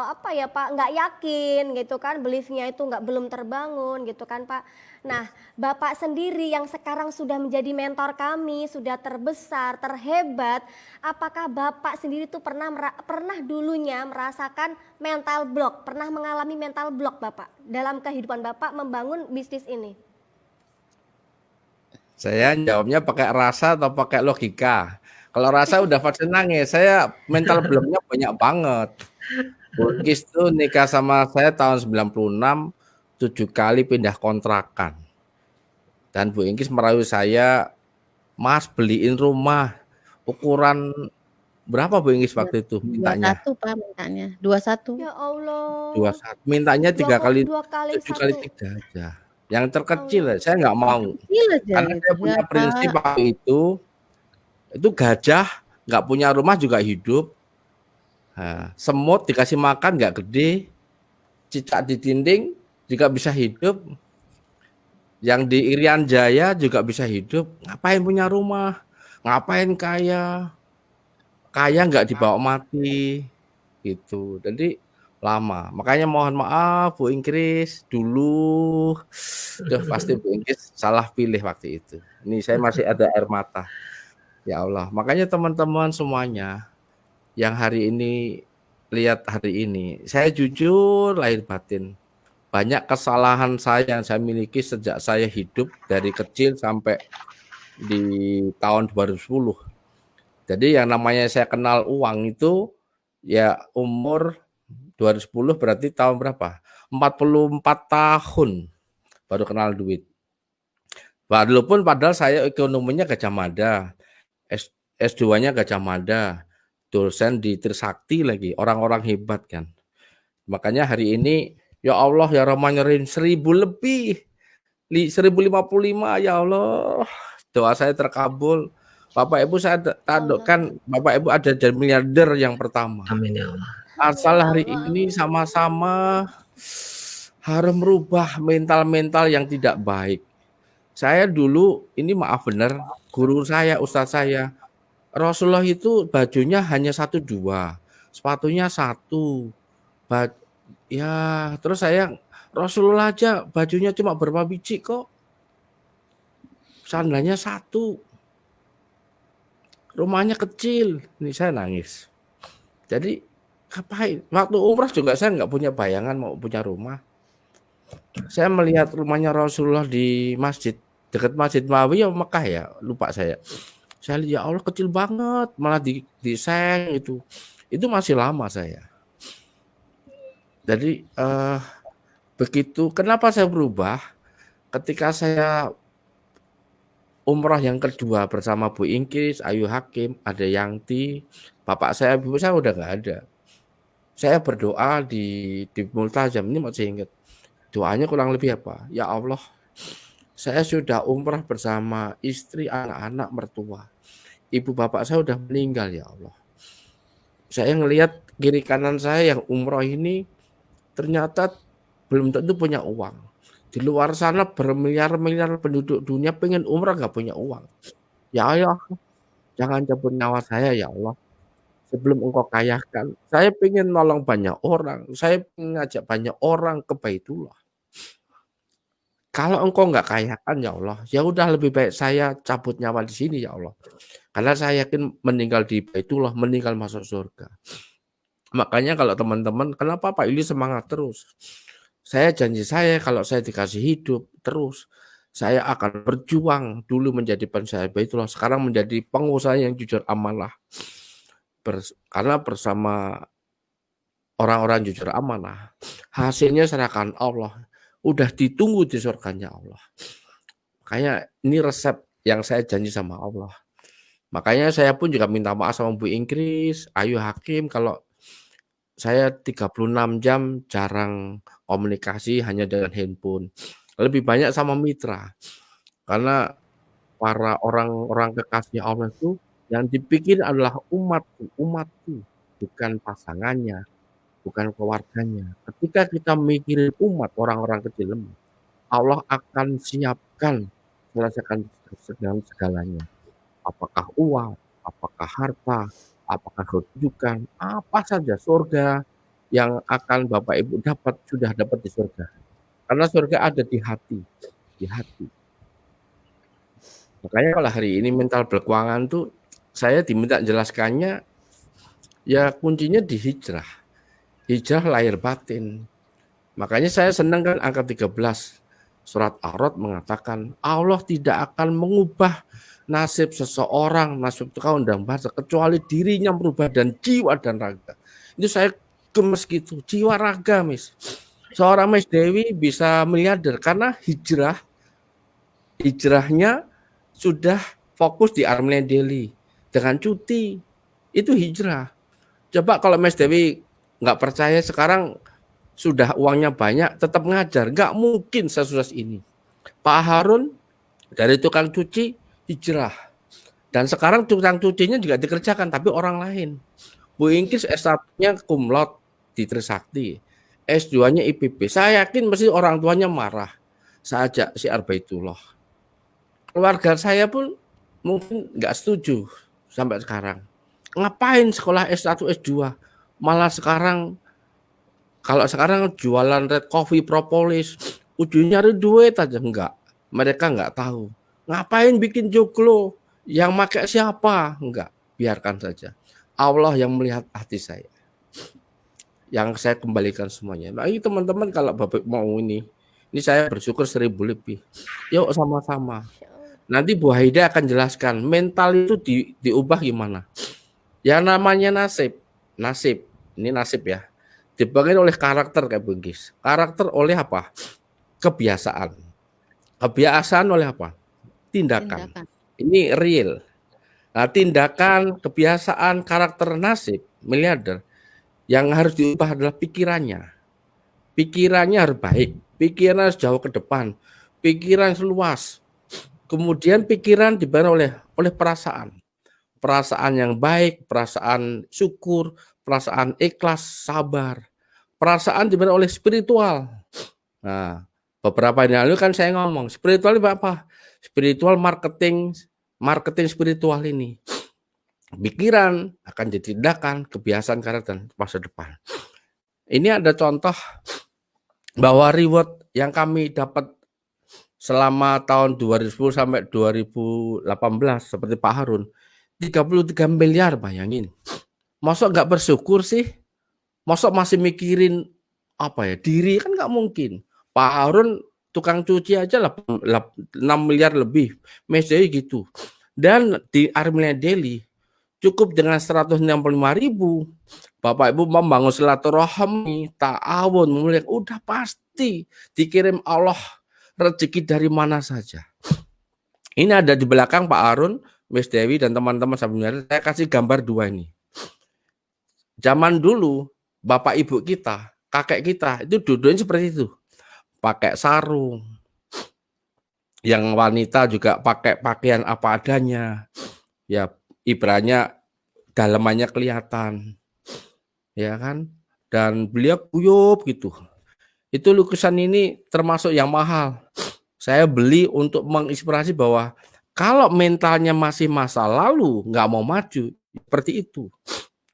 apa ya Pak, nggak yakin gitu kan, beliefnya itu belum terbangun gitu kan Pak. Nah, Bapak sendiri yang sekarang sudah menjadi mentor kami, sudah terbesar, terhebat, apakah Bapak sendiri tuh pernah dulunya merasakan mental block, pernah mengalami mental block Bapak dalam kehidupan Bapak membangun bisnis ini? Saya jawabnya pakai rasa atau pakai logika. Kalau rasa udah pasti nangis. Saya mental blocknya banyak banget. Bugis tuh nikah sama saya tahun 96, 7 kali pindah kontrakan. Dan Bu Inggris merayu saya, Mas beliin rumah. Ukuran berapa Bu Inggris waktu itu mintanya? 21 Pak mintanya. 21. Ya Allah. 21. Mintanya 3 kali, Dua kali 7 kali satu. 3 aja. Yang terkecil Allah. saya nggak mau. Kecil aja Karena itu saya ya punya prinsip Pak. waktu itu gajah nggak punya rumah juga hidup. Nah, semut dikasih makan nggak gede, cicak di dinding juga bisa hidup, yang di Irian Jaya juga bisa hidup. Ngapain punya rumah? Ngapain kaya? Kaya nggak dibawa mati, gitu. Jadi lama. Makanya mohon maaf Bu Ingkris dulu. Pasti Bu Ingkris salah pilih waktu itu. Ini saya masih ada air mata. Ya Allah. Makanya teman-teman semuanya yang hari ini lihat hari ini, saya jujur lahir batin. Banyak kesalahan saya yang saya miliki sejak saya hidup dari kecil sampai di tahun 2010. Jadi yang namanya saya kenal uang itu ya umur 2010 berarti tahun berapa? 44 tahun baru kenal duit. Walaupun padahal saya ekonominya Gajah Mada, S2-nya Gajah Mada, dosen di Trisakti lagi, orang-orang hebat kan. Makanya hari ini ya Allah ya Rahman Rahim 1000 lebih, 1055 ya Allah. Doa saya terkabul. Bapak Ibu saya tandukkan Bapak Ibu ada jadi miliarder yang pertama. Amin ya Allah. Asal hari ini sama-sama harus merubah mental-mental yang tidak baik. Saya dulu ini maaf benar, guru saya, ustadz saya, Rasulullah itu bajunya hanya 1 2, sepatunya 1. Ya, terus saya Rasulullah aja bajunya cuma berapa biji kok. Sandalnya 1. Rumahnya kecil. Ini saya nangis. Jadi ngapain? Waktu umrah juga saya nggak punya bayangan mau punya rumah. Saya melihat rumahnya Rasulullah di masjid dekat Masjid Nabawi ya Mekah ya, lupa saya. Saya lihat ya Allah kecil banget, malah desain itu. Itu masih lama saya. Jadi begitu kenapa saya berubah? Ketika saya umrah yang kedua bersama Bu Ingkis, Ayu Hakim, ada Yangti, bapak saya, ibu saya udah nggak ada. Saya berdoa di Multazam ini masih ingat. Doanya kurang lebih apa? Ya Allah, saya sudah umrah bersama istri, anak-anak, mertua. Ibu bapak saya udah meninggal ya Allah. Saya ngelihat kiri kanan saya yang umrah ini ternyata belum tentu punya uang. Di luar sana bermiliar-miliar penduduk dunia pengen umrah nggak punya uang. Ya Allah, jangan cabut nyawa saya ya Allah. Sebelum engkau kayakan, saya pengen nolong banyak orang. Saya pengen ngajak banyak orang ke Baitullah. Kalau engkau nggak kayakan ya Allah, ya udah lebih baik saya cabut nyawa di sini ya Allah. Karena saya yakin meninggal di Baitullah, meninggal masuk surga. Makanya kalau teman-teman, kenapa Pak Ili semangat terus? Saya janji saya kalau saya dikasih hidup terus, saya akan berjuang dulu menjadi pensyarah Baitullah, sekarang menjadi pengusaha yang jujur amanah. Karena bersama orang-orang jujur amanah, hasilnya serahkan Allah. Udah ditunggu di surganya Allah. Makanya ini resep yang saya janji sama Allah. Makanya saya pun juga minta maaf sama Bu Ingkris, Ayu Hakim kalau saya 36 jam jarang komunikasi hanya dengan handphone. Lebih banyak sama mitra. Karena para orang-orang kekasih Allah itu yang dipikir adalah umatku, bukan pasangannya, bukan keluarganya. Ketika kita mikirin umat orang-orang kecil lemah, Allah akan siapkan selesaikan dengan segalanya. Apakah uang, apakah harta, apakah kedudukan, apa saja surga yang akan Bapak Ibu dapat sudah dapat di surga. Karena surga ada di hati, di hati. Makanya kalau hari ini mental berkeuangan tuh saya diminta jelaskannya ya kuncinya di hijrah. Hijrah lahir batin. Makanya saya senang kan angka 13 surat Ar-Ra'd mengatakan Allah tidak akan mengubah nasib seseorang, nasib kaum dan bangsa kecuali dirinya berubah dan jiwa dan raga. Itu saya gemes gitu, jiwa raga Miss. Seorang Miss Dewi bisa miliarder karena hijrahnya sudah fokus di Armenia Delhi dengan cuti. Itu hijrah. Coba kalau Miss Dewi nggak percaya sekarang sudah uangnya banyak tetap ngajar, nggak mungkin sesusah ini. Pak Harun dari tukang cuci hijrah. Dan sekarang tukang cucinya juga dikerjakan tapi orang lain. Bu Ingkis S1-nya cum laude di Trisakti. S2-nya IPB. Saya yakin mesti orang tuanya marah. Saya ajak syiar Baitullah. Keluarga saya pun mungkin nggak setuju sampai sekarang. Ngapain sekolah S1, S2? Malah sekarang Kalau sekarang jualan red coffee propolis, ujungnya nyari duit aja, enggak. Mereka enggak tahu. Ngapain bikin joglo? Yang pakai siapa? Enggak, biarkan saja. Allah yang melihat hati saya. Yang saya kembalikan semuanya. Nah, ini teman-teman kalau Bapak mau ini saya bersyukur 1000 lebih. Yuk sama-sama. Nanti Bu Haida akan jelaskan mental itu diubah gimana. Yang namanya nasib. Ini nasib ya. Dibangun oleh karakter kayak Bunggis. Karakter oleh apa? Kebiasaan. Kebiasaan oleh apa? Tindakan. Ini real. Nah, tindakan, kebiasaan, karakter nasib miliarder yang harus diubah adalah pikirannya. Pikirannya harus baik. Pikiran harus jauh ke depan. Pikiran luas. Kemudian pikiran dibangun oleh perasaan. Perasaan yang baik, perasaan syukur, perasaan ikhlas, sabar. Perasaan dibangun oleh spiritual. Nah, beberapa hari lalu kan saya ngomong, spiritual itu apa? Spiritual marketing spiritual ini. Pikiran akan jadi tindakan, kebiasaan, karakter masa depan. Ini ada contoh bahwa reward yang kami dapat selama tahun 2010 sampai 2018 seperti Pak Harun, 33 miliar, bayangin. Masuk nggak bersyukur sih? Masuk masih mikirin apa ya, diri kan nggak mungkin. Pak Harun tukang cuci aja 6 miliar lebih, mesej gitu. Dan di Armenia Daily cukup dengan 165.000, Bapak Ibu membangun silaturahmi, ta'awun, udah pasti dikirim Allah rezeki dari mana saja. Ini ada di belakang Pak Harun, Miss Dewi dan teman-teman sebenarnya. Saya kasih gambar 2 ini. Zaman dulu bapak ibu kita, kakek kita itu duduknya seperti itu. Pakai sarung. Yang wanita juga pakai pakaian apa adanya. Ya, ibaratnya dalamannya kelihatan. Ya kan? Dan beliau kuyup gitu. Itu lukisan ini termasuk yang mahal. Saya beli untuk menginspirasi bahwa kalau mentalnya masih masa lalu, nggak mau maju, seperti itu.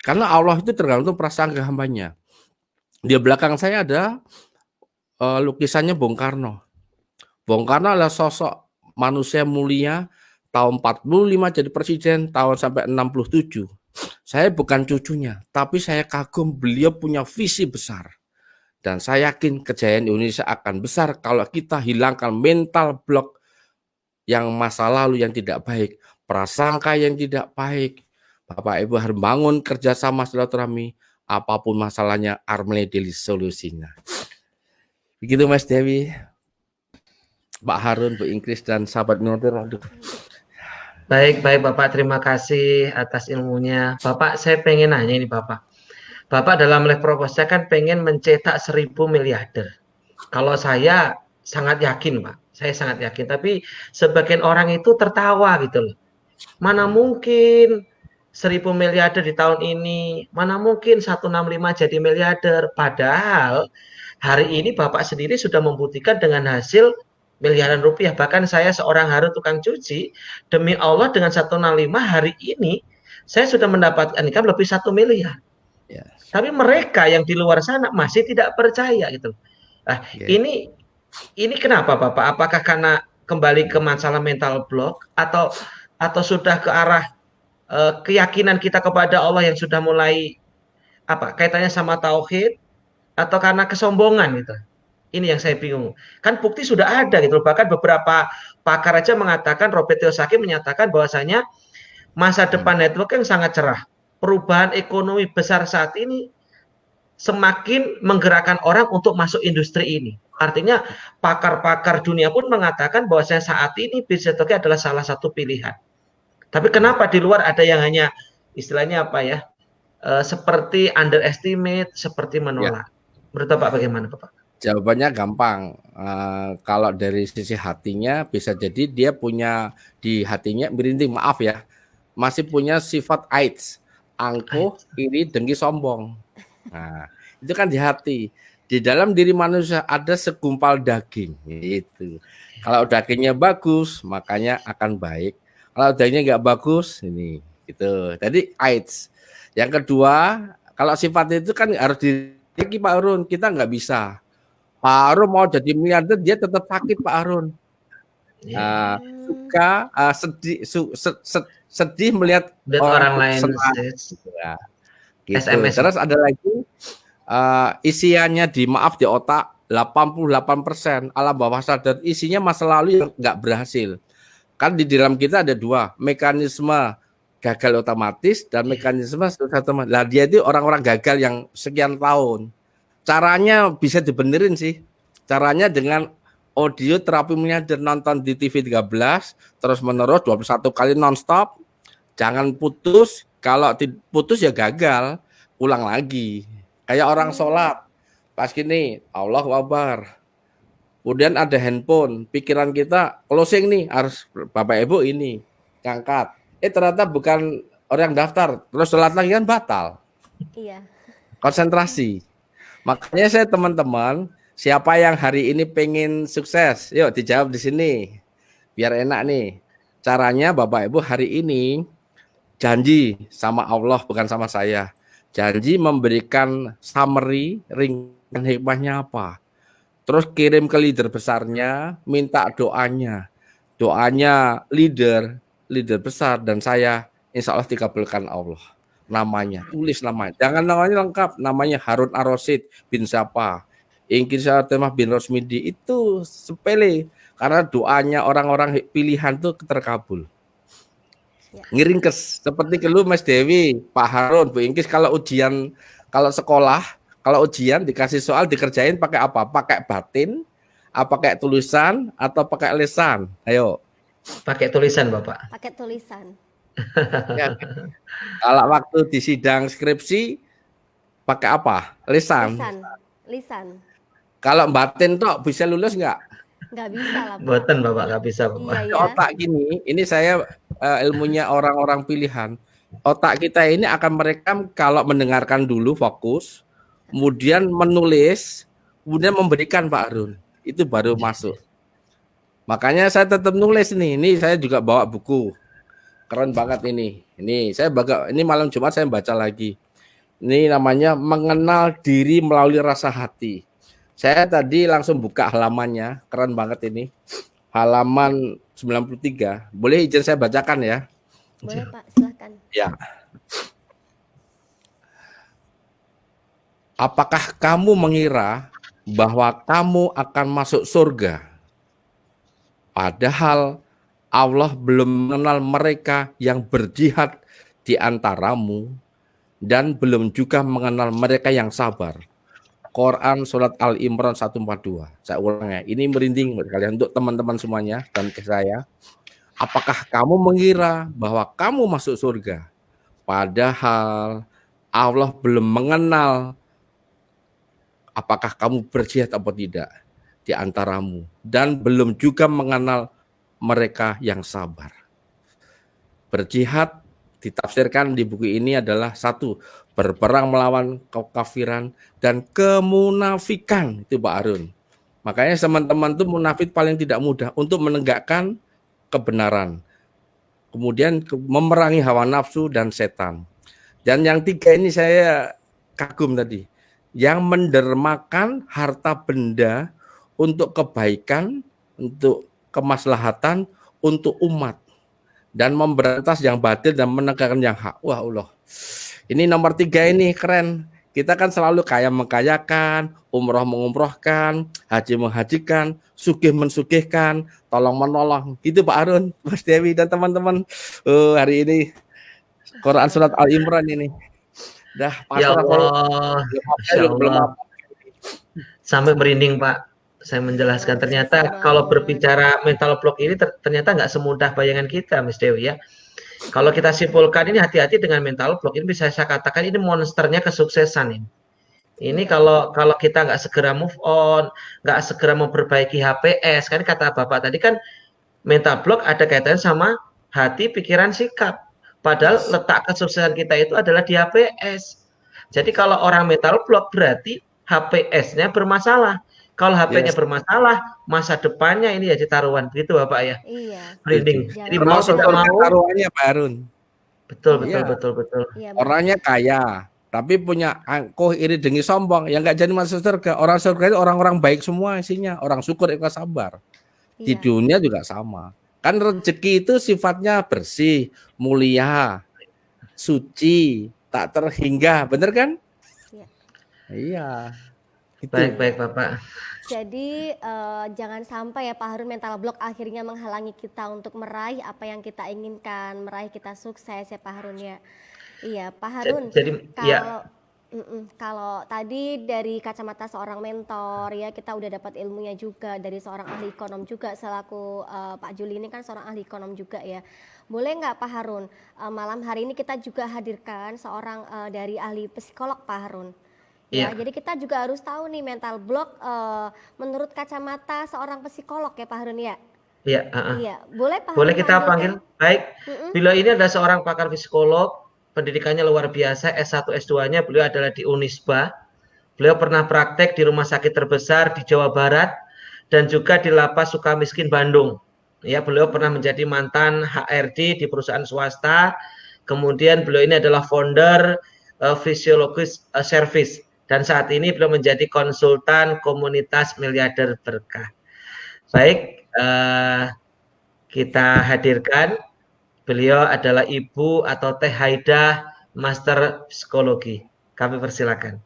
Karena Allah itu tergantung perasaan hambanya. Di belakang saya ada lukisannya Bung Karno. Bung Karno adalah sosok manusia mulia, tahun 45 jadi presiden, tahun sampai 67. Saya bukan cucunya, tapi saya kagum beliau punya visi besar. Dan saya yakin kejayaan Indonesia akan besar kalau kita hilangkan mental block yang masa lalu yang tidak baik, prasangka yang tidak baik. Bapak Ibu harus bangun kerjasama silaturahmi, apapun masalahnya, Armenia Daily solusinya. Begitu Mas Dewi, Pak Harun, Bu Ingkris, dan sahabat Notir. Baik Bapak, terima kasih atas ilmunya. Bapak, saya pengen nanya ini Bapak. Bapak dalam live proposal kan pengen mencetak 1000 miliarder. Kalau saya sangat yakin Pak, saya sangat yakin. Tapi sebagian orang itu tertawa gitu loh. Mana mungkin 1000 miliarder di tahun ini, mana mungkin 165 jadi miliarder. Padahal hari ini Bapak sendiri sudah membuktikan dengan hasil miliaran rupiah. Bahkan saya seorang Harun tukang cuci, demi Allah dengan 165 hari ini, saya sudah mendapatkan income lebih 1 miliar. Ya. Tapi mereka yang di luar sana masih tidak percaya gitu. Nah, ini kenapa Bapak? Apakah karena kembali ke masalah mental block atau sudah ke arah keyakinan kita kepada Allah yang sudah mulai kaitannya sama tauhid atau karena kesombongan gitu? Ini yang saya bingung. Kan bukti sudah ada gitu. Bahkan beberapa pakar aja mengatakan, Robert Kiyosaki menyatakan bahwasanya masa depan network yang sangat cerah. Perubahan ekonomi besar saat ini semakin menggerakkan orang untuk masuk industri ini. Artinya pakar-pakar dunia pun mengatakan bahwasanya saat ini bisnis network adalah salah satu pilihan. Tapi kenapa di luar ada yang hanya istilahnya seperti underestimate, seperti menolak. Menurut Bapak bagaimana Bapak? Jawabannya gampang. Kalau dari sisi hatinya bisa jadi dia punya di hatinya merinding, maaf ya, masih punya sifat AIDS, angkuh, iri, dengki, sombong. Nah, itu kan di hati. Di dalam diri manusia ada segumpal daging. Itu. Kalau dagingnya bagus, makanya akan baik. Kalau dagingnya nggak bagus, ini gitu. Jadi AIDS. Yang kedua, kalau sifat itu kan harus Pak Harun, kita nggak bisa. Pak Harun mau jadi miliarder, dia tetap sakit Pak Harun. Suka sedih melihat orang lain ya, gitu. SMS. Terus ada lagi isiannya di otak 88%, alam bawah sadar isinya masa lalu yang nggak berhasil. Kan di dalam kita ada dua, mekanisme gagal otomatis dan mekanisme otomatis. Lah dia itu orang-orang gagal yang sekian tahun. Caranya bisa dibenerin sih. Caranya dengan audio terapi miliarder, nonton di TV 13 terus menerus 21 kali nonstop. Jangan putus, kalau putus ya gagal, ulang lagi. Kayak orang sholat, pas gini, Allahu Akbar. Kemudian ada handphone, pikiran kita closing nih, harus Bapak Ibu ini, ngangkat. Ternyata bukan orang daftar, terus sholat lagi kan batal. Iya. Konsentrasi. Makanya saya teman-teman, siapa yang hari ini pengen sukses, yuk dijawab di sini, biar enak nih. Caranya Bapak Ibu hari ini, janji sama Allah bukan sama saya. Janji memberikan summary ringkasan hikmahnya apa. Terus kirim ke leader besarnya, minta doanya. Doanya leader besar dan saya insya Allah dikabulkan Allah. Namanya, tulis namanya. Jangan namanya lengkap, namanya Harun Ar-Rasyid bin siapa. Ingin saya tema bin Rosmidi itu sepele. Karena doanya orang-orang pilihan itu terkabul. Ngiringkes seperti lu Mas Dewi, Pak Harun, Bu Ingkis kalau ujian, kalau sekolah, kalau ujian dikasih soal dikerjain pakai apa? Pakai batin, apa pakai tulisan atau pakai lesan? Ayo. Pakai tulisan, Bapak. Pakai tulisan. Ya. Kalau waktu di sidang skripsi pakai apa? Lesan. Lisan. Kalau batin toh bisa lulus nggak? Nggak bisa lah, Pak. Batin Bapak nggak bisa, Bapak. Iya, Otak gini, ini saya ilmunya orang-orang pilihan. Otak kita ini akan merekam kalau mendengarkan dulu fokus, kemudian menulis, kemudian memberikan Pak Harun. Itu baru masuk. Makanya saya tetap nulis nih. Ini saya juga bawa buku. Keren banget ini. Ini malam Jumat saya baca lagi. Ini namanya Mengenal Diri Melalui Rasa Hati. Saya tadi langsung buka halamannya. Keren banget ini. Halaman 93. Boleh izin saya bacakan ya? Boleh Pak, silakan. Ya. Apakah kamu mengira bahwa kamu akan masuk surga? Padahal Allah belum mengenal mereka yang berjihad di antaramu dan belum juga mengenal mereka yang sabar. Quran Surat Al-Imran 142. Saya ulang ya, ini merinding buat kalian, untuk teman-teman semuanya dan ke saya. Apakah kamu mengira bahwa kamu masuk surga? Padahal Allah belum mengenal apakah kamu berjihad atau tidak di antaramu dan belum juga mengenal mereka yang sabar. Berjihad ditafsirkan di buku ini adalah satu, berperang melawan kekafiran dan kemunafikan. Itu Pak Harun. Makanya teman-teman itu munafik paling tidak mudah untuk menegakkan kebenaran. Kemudian memerangi hawa nafsu dan setan. Dan yang tiga ini saya kagum tadi. Yang mendermakan harta benda untuk kebaikan, untuk kemaslahatan, untuk umat. Dan memberantas yang batil dan menegakkan yang hak. Wah Allah. Ini nomor 3 ini keren. Kita kan selalu kaya mengkayakan, umroh mengumrohkan, haji menghajikan, sugih mensugihkan, tolong menolong. Itu Pak Harun, Mas Dewi dan teman-teman. Hari ini Quran Surat Al-Imran ini. Dah Ya Allah. Ya Allah. Sampai merinding Pak. Saya menjelaskan ternyata kalau berbicara mental block ini ternyata nggak semudah bayangan kita, Mas Dewi ya. Kalau kita simpulkan ini hati-hati dengan mental block ini, bisa saya katakan ini monsternya kesuksesan ini. Ini kalau kita nggak segera move on, nggak segera memperbaiki HPS, kan kata Bapak tadi kan mental block ada kaitannya sama hati, pikiran, sikap. Padahal letak kesuksesan kita itu adalah di HPS. Jadi kalau orang mental block berarti HPS-nya bermasalah. Kalau HP-nya bermasalah, masa depannya ini ya taruhan, begitu Bapak ya. Iya. Merinding. Jadi mau tidak mau taruhannya Pak Harun. Betul. Orangnya kaya, tapi punya angkuh, iri, dengki, sombong, yang nggak jadi masuk surga. Orang surga itu orang-orang baik semua isinya, orang syukur, ikhlas, sabar. Di Iya. dunia juga sama. Kan rezeki itu sifatnya bersih, mulia, suci, tak terhingga, bener kan? Iya. Iya. Gitu. Baik Bapak. Jadi jangan sampai ya Pak Harun mental block akhirnya menghalangi kita untuk meraih apa yang kita inginkan, meraih kita sukses ya Pak Harun ya. Iya Pak Harun. Jadi kalau kalau tadi dari kacamata seorang mentor ya, kita udah dapat ilmunya juga dari seorang ahli ekonom juga, selaku Pak Juli ini kan seorang ahli ekonom juga ya. Boleh nggak Pak Harun, malam hari ini kita juga hadirkan seorang dari ahli psikolog Pak Harun. Ya, jadi kita juga harus tahu nih mental block menurut kacamata seorang psikolog ya Pak Harun ya. Iya. Iya, boleh Pak Boleh Harun kita panggil. Baik. Beliau ini adalah seorang pakar psikolog, pendidikannya luar biasa, S1 S2-nya beliau adalah di Unisba. Beliau pernah praktek di rumah sakit terbesar di Jawa Barat dan juga di Lapas Sukamiskin Bandung. Ya, beliau pernah menjadi mantan HRD di perusahaan swasta. Kemudian beliau ini adalah founder Physiologist Service. Dan saat ini beliau menjadi konsultan komunitas miliarder berkah. Baik, kita hadirkan. Beliau adalah Ibu atau Teh Haidah, Master Psikologi. Kami persilakan.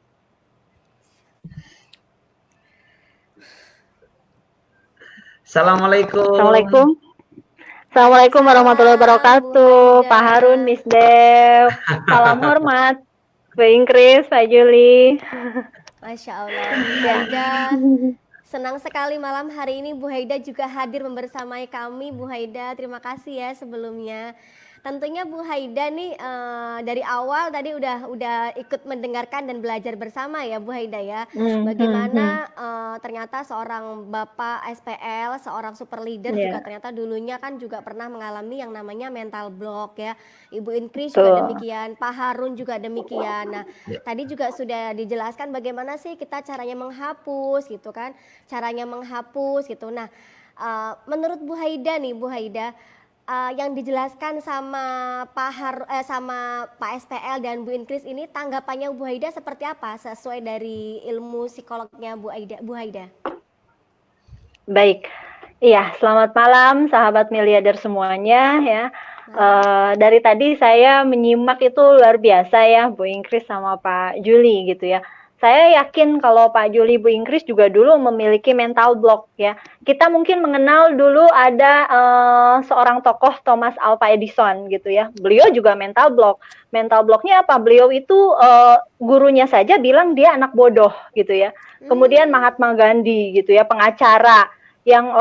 Assalamualaikum. Assalamualaikum warahmatullahi wabarakatuh. Pak Harun, Miss Dev. Salam hormat. Bu Ingkris, Pak Juli. Masya Allah, Bu Haida. Senang sekali malam hari ini Bu Haida juga hadir membersamai kami. Bu Haida, terima kasih ya sebelumnya. Tentunya Bu Haida nih dari awal tadi udah ikut mendengarkan dan belajar bersama ya Bu Haida ya. Bagaimana ternyata seorang Bapak SPL, seorang super leader juga ternyata dulunya kan juga pernah mengalami yang namanya mental block ya. Ibu Ingkris juga demikian, Pak Harun juga demikian. Nah, tadi juga sudah dijelaskan bagaimana sih kita caranya menghapus gitu kan. Caranya menghapus gitu. Nah, menurut Bu Haida nih Bu Haida, yang dijelaskan sama sama Pak SPL dan Bu Ingkris ini, tanggapannya Bu Haida seperti apa sesuai dari ilmu psikolognya Bu Haida? Baik, iya selamat malam sahabat miliarder semuanya ya. Dari tadi saya menyimak itu luar biasa ya Bu Ingkris sama Pak Juli gitu ya. Saya yakin kalau Pak Juli, Bu Ingkris juga dulu memiliki mental block ya. Kita mungkin mengenal dulu ada seorang tokoh Thomas Alva Edison gitu ya. Beliau juga mental block. Mental blocknya apa? Beliau itu gurunya saja bilang dia anak bodoh gitu ya. Kemudian Mahatma Gandhi gitu ya, pengacara yang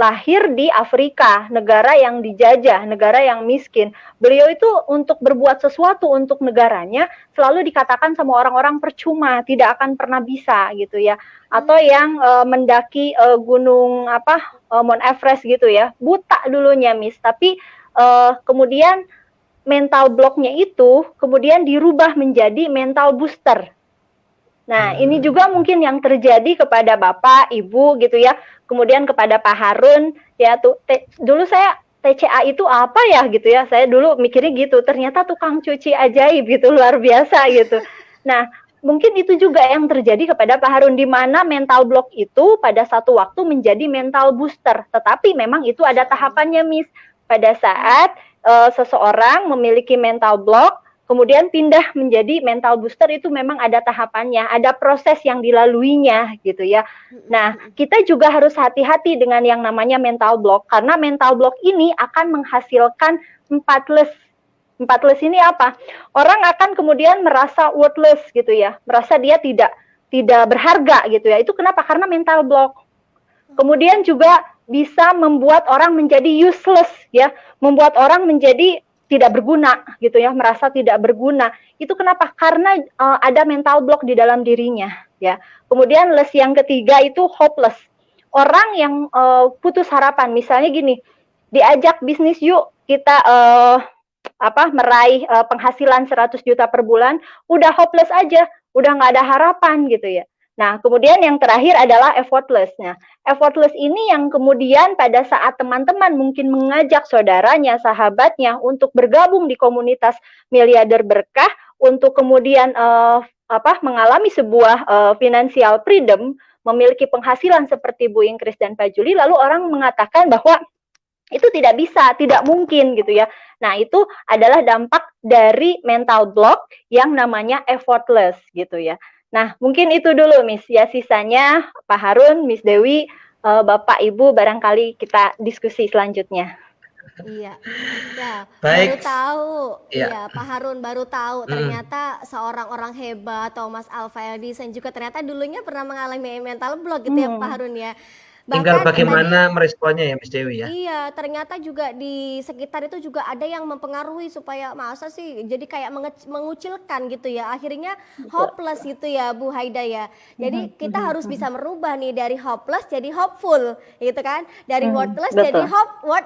lahir di Afrika, negara yang dijajah, negara yang miskin. Beliau itu untuk berbuat sesuatu untuk negaranya selalu dikatakan sama orang-orang percuma, tidak akan pernah bisa gitu ya. Atau yang mendaki gunung Mount Everest gitu ya, buta dulunya Miss, tapi kemudian mental blocknya itu kemudian dirubah menjadi mental booster. Nah, ini juga mungkin yang terjadi kepada Bapak, Ibu gitu ya. Kemudian kepada Pak Harun ya, dulu saya TCA itu apa ya gitu ya. Saya dulu mikirnya gitu, ternyata tukang cuci ajaib gitu, luar biasa gitu. Nah, mungkin itu juga yang terjadi kepada Pak Harun, di mana mental block itu pada satu waktu menjadi mental booster. Tetapi memang itu ada tahapannya, Miss. Pada saat seseorang memiliki mental block, kemudian pindah menjadi mental booster, itu memang ada tahapannya, ada proses yang dilaluinya gitu ya. Nah, kita juga harus hati-hati dengan yang namanya mental block, karena mental block ini akan menghasilkan 4 4 ini apa? Orang akan kemudian merasa worthless gitu ya, merasa dia tidak berharga gitu ya. Itu kenapa? Karena mental block. Kemudian juga bisa membuat orang menjadi useless ya, membuat orang menjadi tidak berguna gitu ya, merasa tidak berguna. Itu kenapa? Karena ada mental block di dalam dirinya ya. Kemudian les yang ketiga itu hopeless. Orang yang putus harapan, misalnya gini, diajak bisnis yuk kita meraih penghasilan 100 juta per bulan, udah hopeless aja, udah nggak ada harapan gitu ya. Nah, kemudian yang terakhir adalah effortless. Nah, effortless ini yang kemudian pada saat teman-teman mungkin mengajak saudaranya, sahabatnya untuk bergabung di komunitas miliarder berkah, untuk kemudian mengalami sebuah financial freedom, memiliki penghasilan seperti Bu Ingkris dan Pak Juli, lalu orang mengatakan bahwa itu tidak bisa, tidak mungkin gitu ya. Nah, itu adalah dampak dari mental block yang namanya effortless gitu ya. Nah, mungkin itu dulu Miss. Ya, sisanya Pak Harun, Miss Dewi, Bapak Ibu barangkali kita diskusi selanjutnya. Iya, ya baru Baik. tahu, Ya. iya Pak Harun baru tahu ternyata seorang orang hebat Thomas Alva Edison juga ternyata dulunya pernah mengalami mental block gitu ya Pak Harun ya. Tinggal Bahkan bagaimana tadi meresponnya ya Miss Dewi ya. iya, ternyata juga di sekitar itu juga ada yang mempengaruhi supaya masa sih jadi kayak mengucilkan gitu ya. Akhirnya hopeless gitu ya Bu Haida ya. Jadi kita harus bisa merubah nih dari hopeless jadi hopeful gitu kan. Dari worthless jadi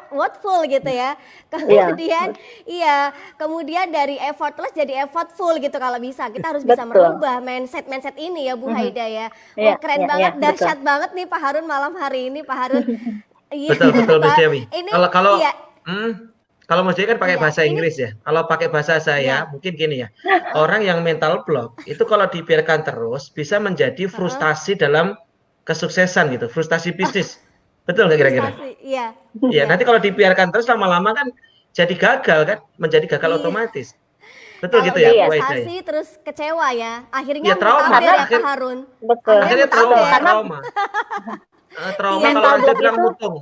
worthful gitu ya. Kemudian kemudian dari effortless jadi effortful gitu kalau bisa. Kita harus bisa merubah mindset ini ya Bu Haida ya. Oh, keren banget, dahsyat banget nih Pak Harun malam hari ini Pak Harun. Betul Mas Dewi. Kalau iya. kalau Mas Dewi kan pakai bahasa Inggris ya. Kalau pakai bahasa saya mungkin gini ya. Orang yang mental block itu kalau dibiarkan terus bisa menjadi frustasi dalam kesuksesan gitu, frustasi bisnis. Betul nggak kira-kira? Iya. Iya, nanti kalau dibiarkan terus lama-lama kan jadi gagal kan, menjadi gagal otomatis. Betul gitu ya, Bu Haida ya? Terus kecewa ya. Akhirnya trauma ya Pak Harun. Betul. Akhirnya trauma. Trauma kalau orang bilang mutung.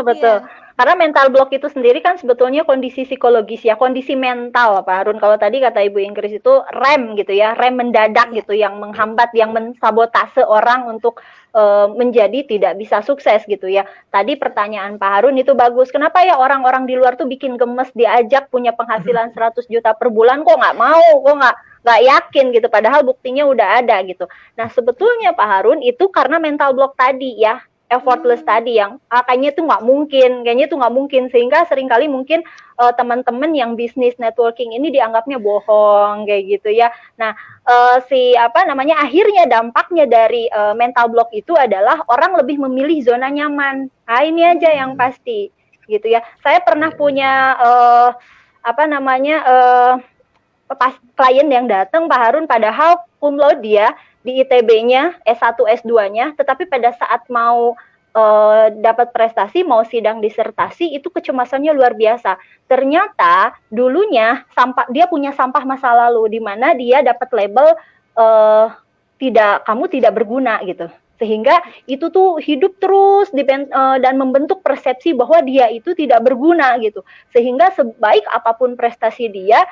Betul. Karena mental block itu sendiri kan sebetulnya kondisi psikologis ya, kondisi mental Pak Harun. Kalau tadi kata Ibu Ingkris itu rem gitu ya, rem mendadak gitu yang menghambat, yang mensabotase orang untuk menjadi tidak bisa sukses gitu ya. Tadi pertanyaan Pak Harun itu bagus. Kenapa ya orang-orang di luar tuh bikin gemes diajak punya penghasilan 100 juta per bulan kok nggak mau, kok nggak yakin gitu, padahal buktinya udah ada gitu. Nah, sebetulnya Pak Harun itu karena mental block tadi ya, effortless tadi yang kayaknya itu nggak mungkin, sehingga seringkali mungkin teman-teman yang bisnis networking ini dianggapnya bohong kayak gitu ya. Nah, akhirnya dampaknya dari mental block itu adalah orang lebih memilih zona nyaman. Nah, ini aja yang pasti gitu ya. Saya pernah punya klien yang datang Pak Harun padahal cum laude dia di ITB-nya S1 S2-nya, tetapi pada saat mau dapat prestasi, mau sidang disertasi itu kecemasannya luar biasa. Ternyata dulunya dia punya sampah masa lalu di mana dia dapat label kamu tidak berguna gitu. Sehingga itu tuh hidup terus dan membentuk persepsi bahwa dia itu tidak berguna gitu. Sehingga sebaik apapun prestasi dia,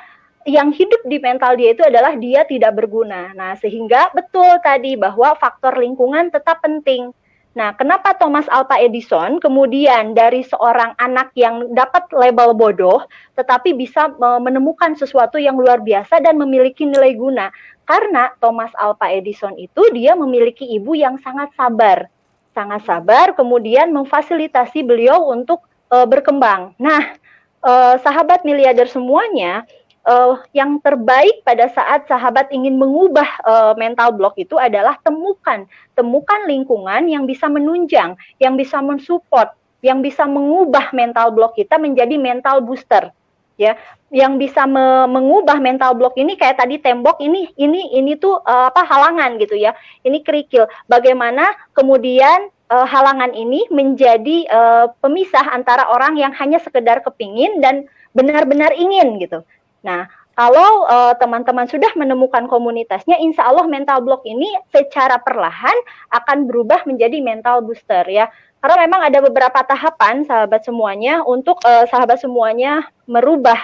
yang hidup di mental dia itu adalah dia tidak berguna. Nah, sehingga betul tadi bahwa faktor lingkungan tetap penting. Nah, kenapa Thomas Alva Edison kemudian dari seorang anak yang dapat label bodoh, tetapi bisa menemukan sesuatu yang luar biasa dan memiliki nilai guna? Karena Thomas Alva Edison itu dia memiliki ibu yang sangat sabar, kemudian memfasilitasi beliau untuk berkembang. Nah, sahabat miliarder semuanya, yang terbaik pada saat sahabat ingin mengubah mental block itu adalah temukan lingkungan yang bisa menunjang, yang bisa mensupport, yang bisa mengubah mental block kita menjadi mental booster, ya, yang bisa mengubah mental block ini kayak tadi tembok ini tuh halangan gitu ya, ini kerikil. Bagaimana kemudian halangan ini menjadi pemisah antara orang yang hanya sekedar kepingin dan benar-benar ingin gitu. Nah, kalau teman-teman sudah menemukan komunitasnya, insya Allah mental block ini secara perlahan akan berubah menjadi mental booster ya. Karena memang ada beberapa tahapan sahabat semuanya untuk sahabat semuanya merubah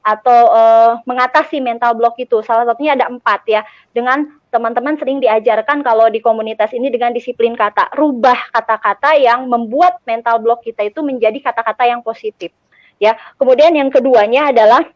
atau mengatasi mental block itu. Salah satunya ada 4 ya. Dengan teman-teman sering diajarkan kalau di komunitas ini dengan disiplin kata. Rubah kata-kata yang membuat mental block kita itu menjadi kata-kata yang positif. Ya. Kemudian yang keduanya adalah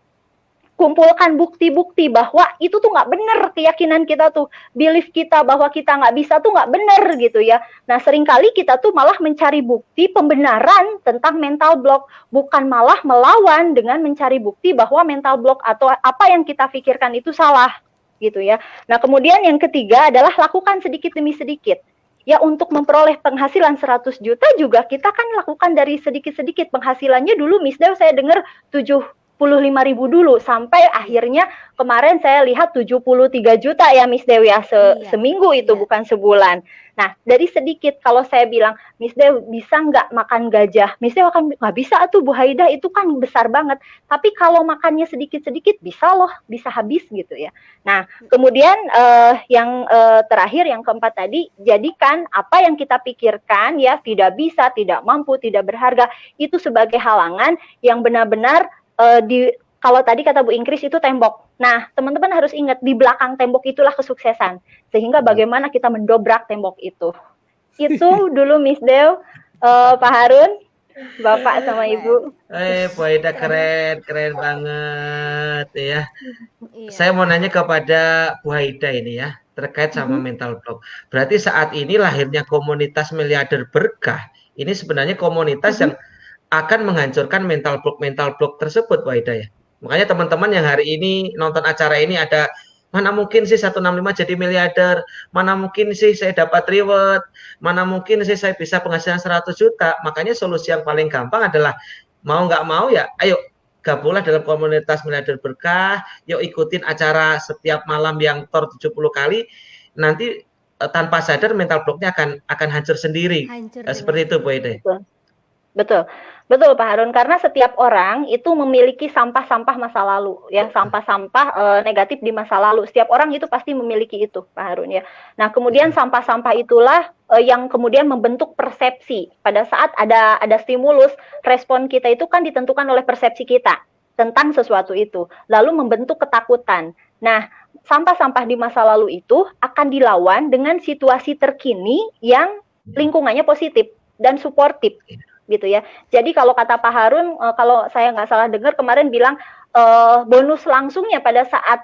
kumpulkan bukti-bukti bahwa itu tuh nggak benar, keyakinan kita tuh, belief kita bahwa kita nggak bisa tuh nggak benar gitu ya. Nah, seringkali kita tuh malah mencari bukti pembenaran tentang mental block, bukan malah melawan dengan mencari bukti bahwa mental block atau apa yang kita pikirkan itu salah gitu ya. Nah, kemudian yang ketiga adalah lakukan sedikit demi sedikit. Ya, untuk memperoleh penghasilan 100 juta juga kita kan lakukan dari sedikit-sedikit. Penghasilannya dulu Miss Dew saya dengar 7 ribu dulu sampai akhirnya kemarin saya lihat 73 juta ya Miss Dewi ya seminggu itu bukan sebulan. Nah dari sedikit kalau saya bilang Miss Dewi bisa nggak makan gajah, Miss Dewi akan nggak bisa tuh Bu Haida, itu kan besar banget. Tapi kalau makannya sedikit-sedikit bisa loh, bisa habis gitu ya. Nah kemudian yang terakhir yang keempat tadi, jadikan apa yang kita pikirkan ya tidak bisa, tidak mampu, tidak berharga itu sebagai halangan yang benar-benar kalau tadi kata Bu Ingkris itu tembok. Nah, teman-teman harus ingat di belakang tembok itulah kesuksesan. Sehingga bagaimana kita mendobrak tembok itu. Itu dulu Miss Dew, Pak Harun, Bapak sama Ibu. Bu Haida keren banget ya. Saya mau nanya kepada Bu Haida ini ya, terkait sama mental block. Berarti saat ini lahirnya komunitas miliarder berkah, ini sebenarnya komunitas yang akan menghancurkan mental block tersebut, Bu Haida ya. Makanya teman-teman yang hari ini nonton acara ini ada, mana mungkin sih 165 jadi miliarder, mana mungkin sih saya dapat reward, mana mungkin sih saya bisa penghasilan 100 juta. Makanya solusi yang paling gampang adalah mau nggak mau ya, ayo gabunglah dalam komunitas miliarder berkah, yuk ikutin acara setiap malam yang tor 70 kali, nanti tanpa sadar mental blocknya akan hancur sendiri. Seperti itu Bu Haida. Betul Pak Harun, karena setiap orang itu memiliki sampah-sampah masa lalu ya, sampah-sampah negatif di masa lalu. Setiap orang itu pasti memiliki itu Pak Harun ya. Nah kemudian sampah-sampah itulah yang kemudian membentuk persepsi. Pada saat ada stimulus, respon kita itu kan ditentukan oleh persepsi kita tentang sesuatu itu, lalu membentuk ketakutan. Nah sampah-sampah di masa lalu itu akan dilawan dengan situasi terkini yang lingkungannya positif dan suportif gitu ya. Jadi kalau kata Pak Harun, kalau saya nggak salah dengar kemarin bilang bonus langsungnya pada saat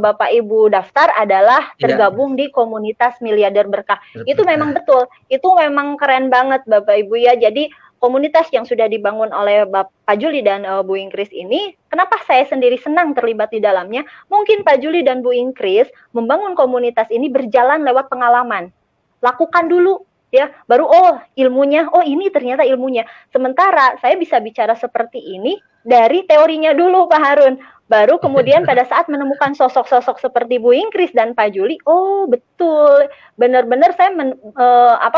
Bapak Ibu daftar adalah tergabung di komunitas miliarder berkah. Itu memang betul, itu memang keren banget Bapak Ibu ya. Jadi komunitas yang sudah dibangun oleh Pak Juli dan Bu Ingkris ini, kenapa saya sendiri senang terlibat di dalamnya? Mungkin Pak Juli dan Bu Ingkris membangun komunitas ini berjalan lewat pengalaman. Lakukan dulu ya, baru ilmunya, ini ternyata ilmunya. Sementara saya bisa bicara seperti ini dari teorinya dulu Pak Harun. Baru kemudian pada saat menemukan sosok-sosok seperti Bu Ingkris dan Pak Juli, betul, benar-benar saya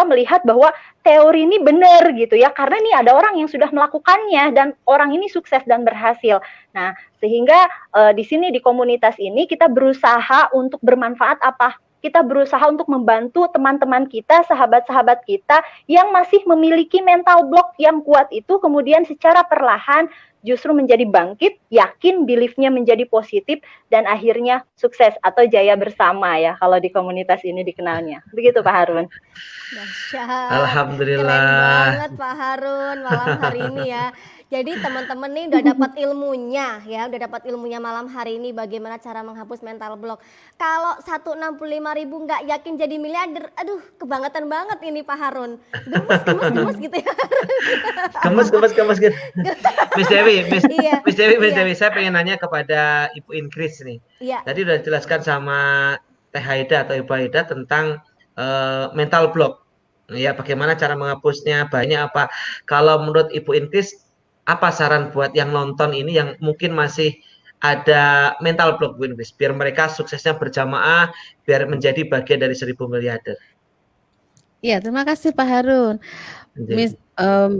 melihat bahwa teori ini benar gitu ya, karena ini ada orang yang sudah melakukannya dan orang ini sukses dan berhasil. Nah, sehingga di sini di komunitas ini kita berusaha untuk bermanfaat apa? Kita berusaha untuk membantu teman-teman kita, sahabat-sahabat kita yang masih memiliki mental block yang kuat itu, kemudian secara perlahan justru menjadi bangkit, yakin, belief-nya menjadi positif, dan akhirnya sukses atau jaya bersama ya, kalau di komunitas ini dikenalnya. Begitu Pak Harun. Dahsyat. Alhamdulillah. Keren banget Pak Harun malam hari ini ya. Jadi teman-teman nih udah dapat ilmunya ya, udah dapat ilmunya malam hari ini bagaimana cara menghapus mental block. Kalau 165.000 nggak yakin jadi miliarder, aduh kebangetan banget ini Pak Harun. Gemes gitu ya. Gemes gitu. Miss Dewi, saya pengen nanya kepada Ibu Ingkris nih. Iya. Tadi udah dijelaskan sama Teh Haida atau Ibu Haida tentang mental block. Ya, bagaimana cara menghapusnya, banyak apa. Kalau menurut Ibu Ingkris, apa saran buat yang nonton ini yang mungkin masih ada mental block Bu Ingkris, biar mereka suksesnya berjamaah, biar menjadi bagian dari 1.000 miliarder? Iya, terima kasih Pak Harun. Miss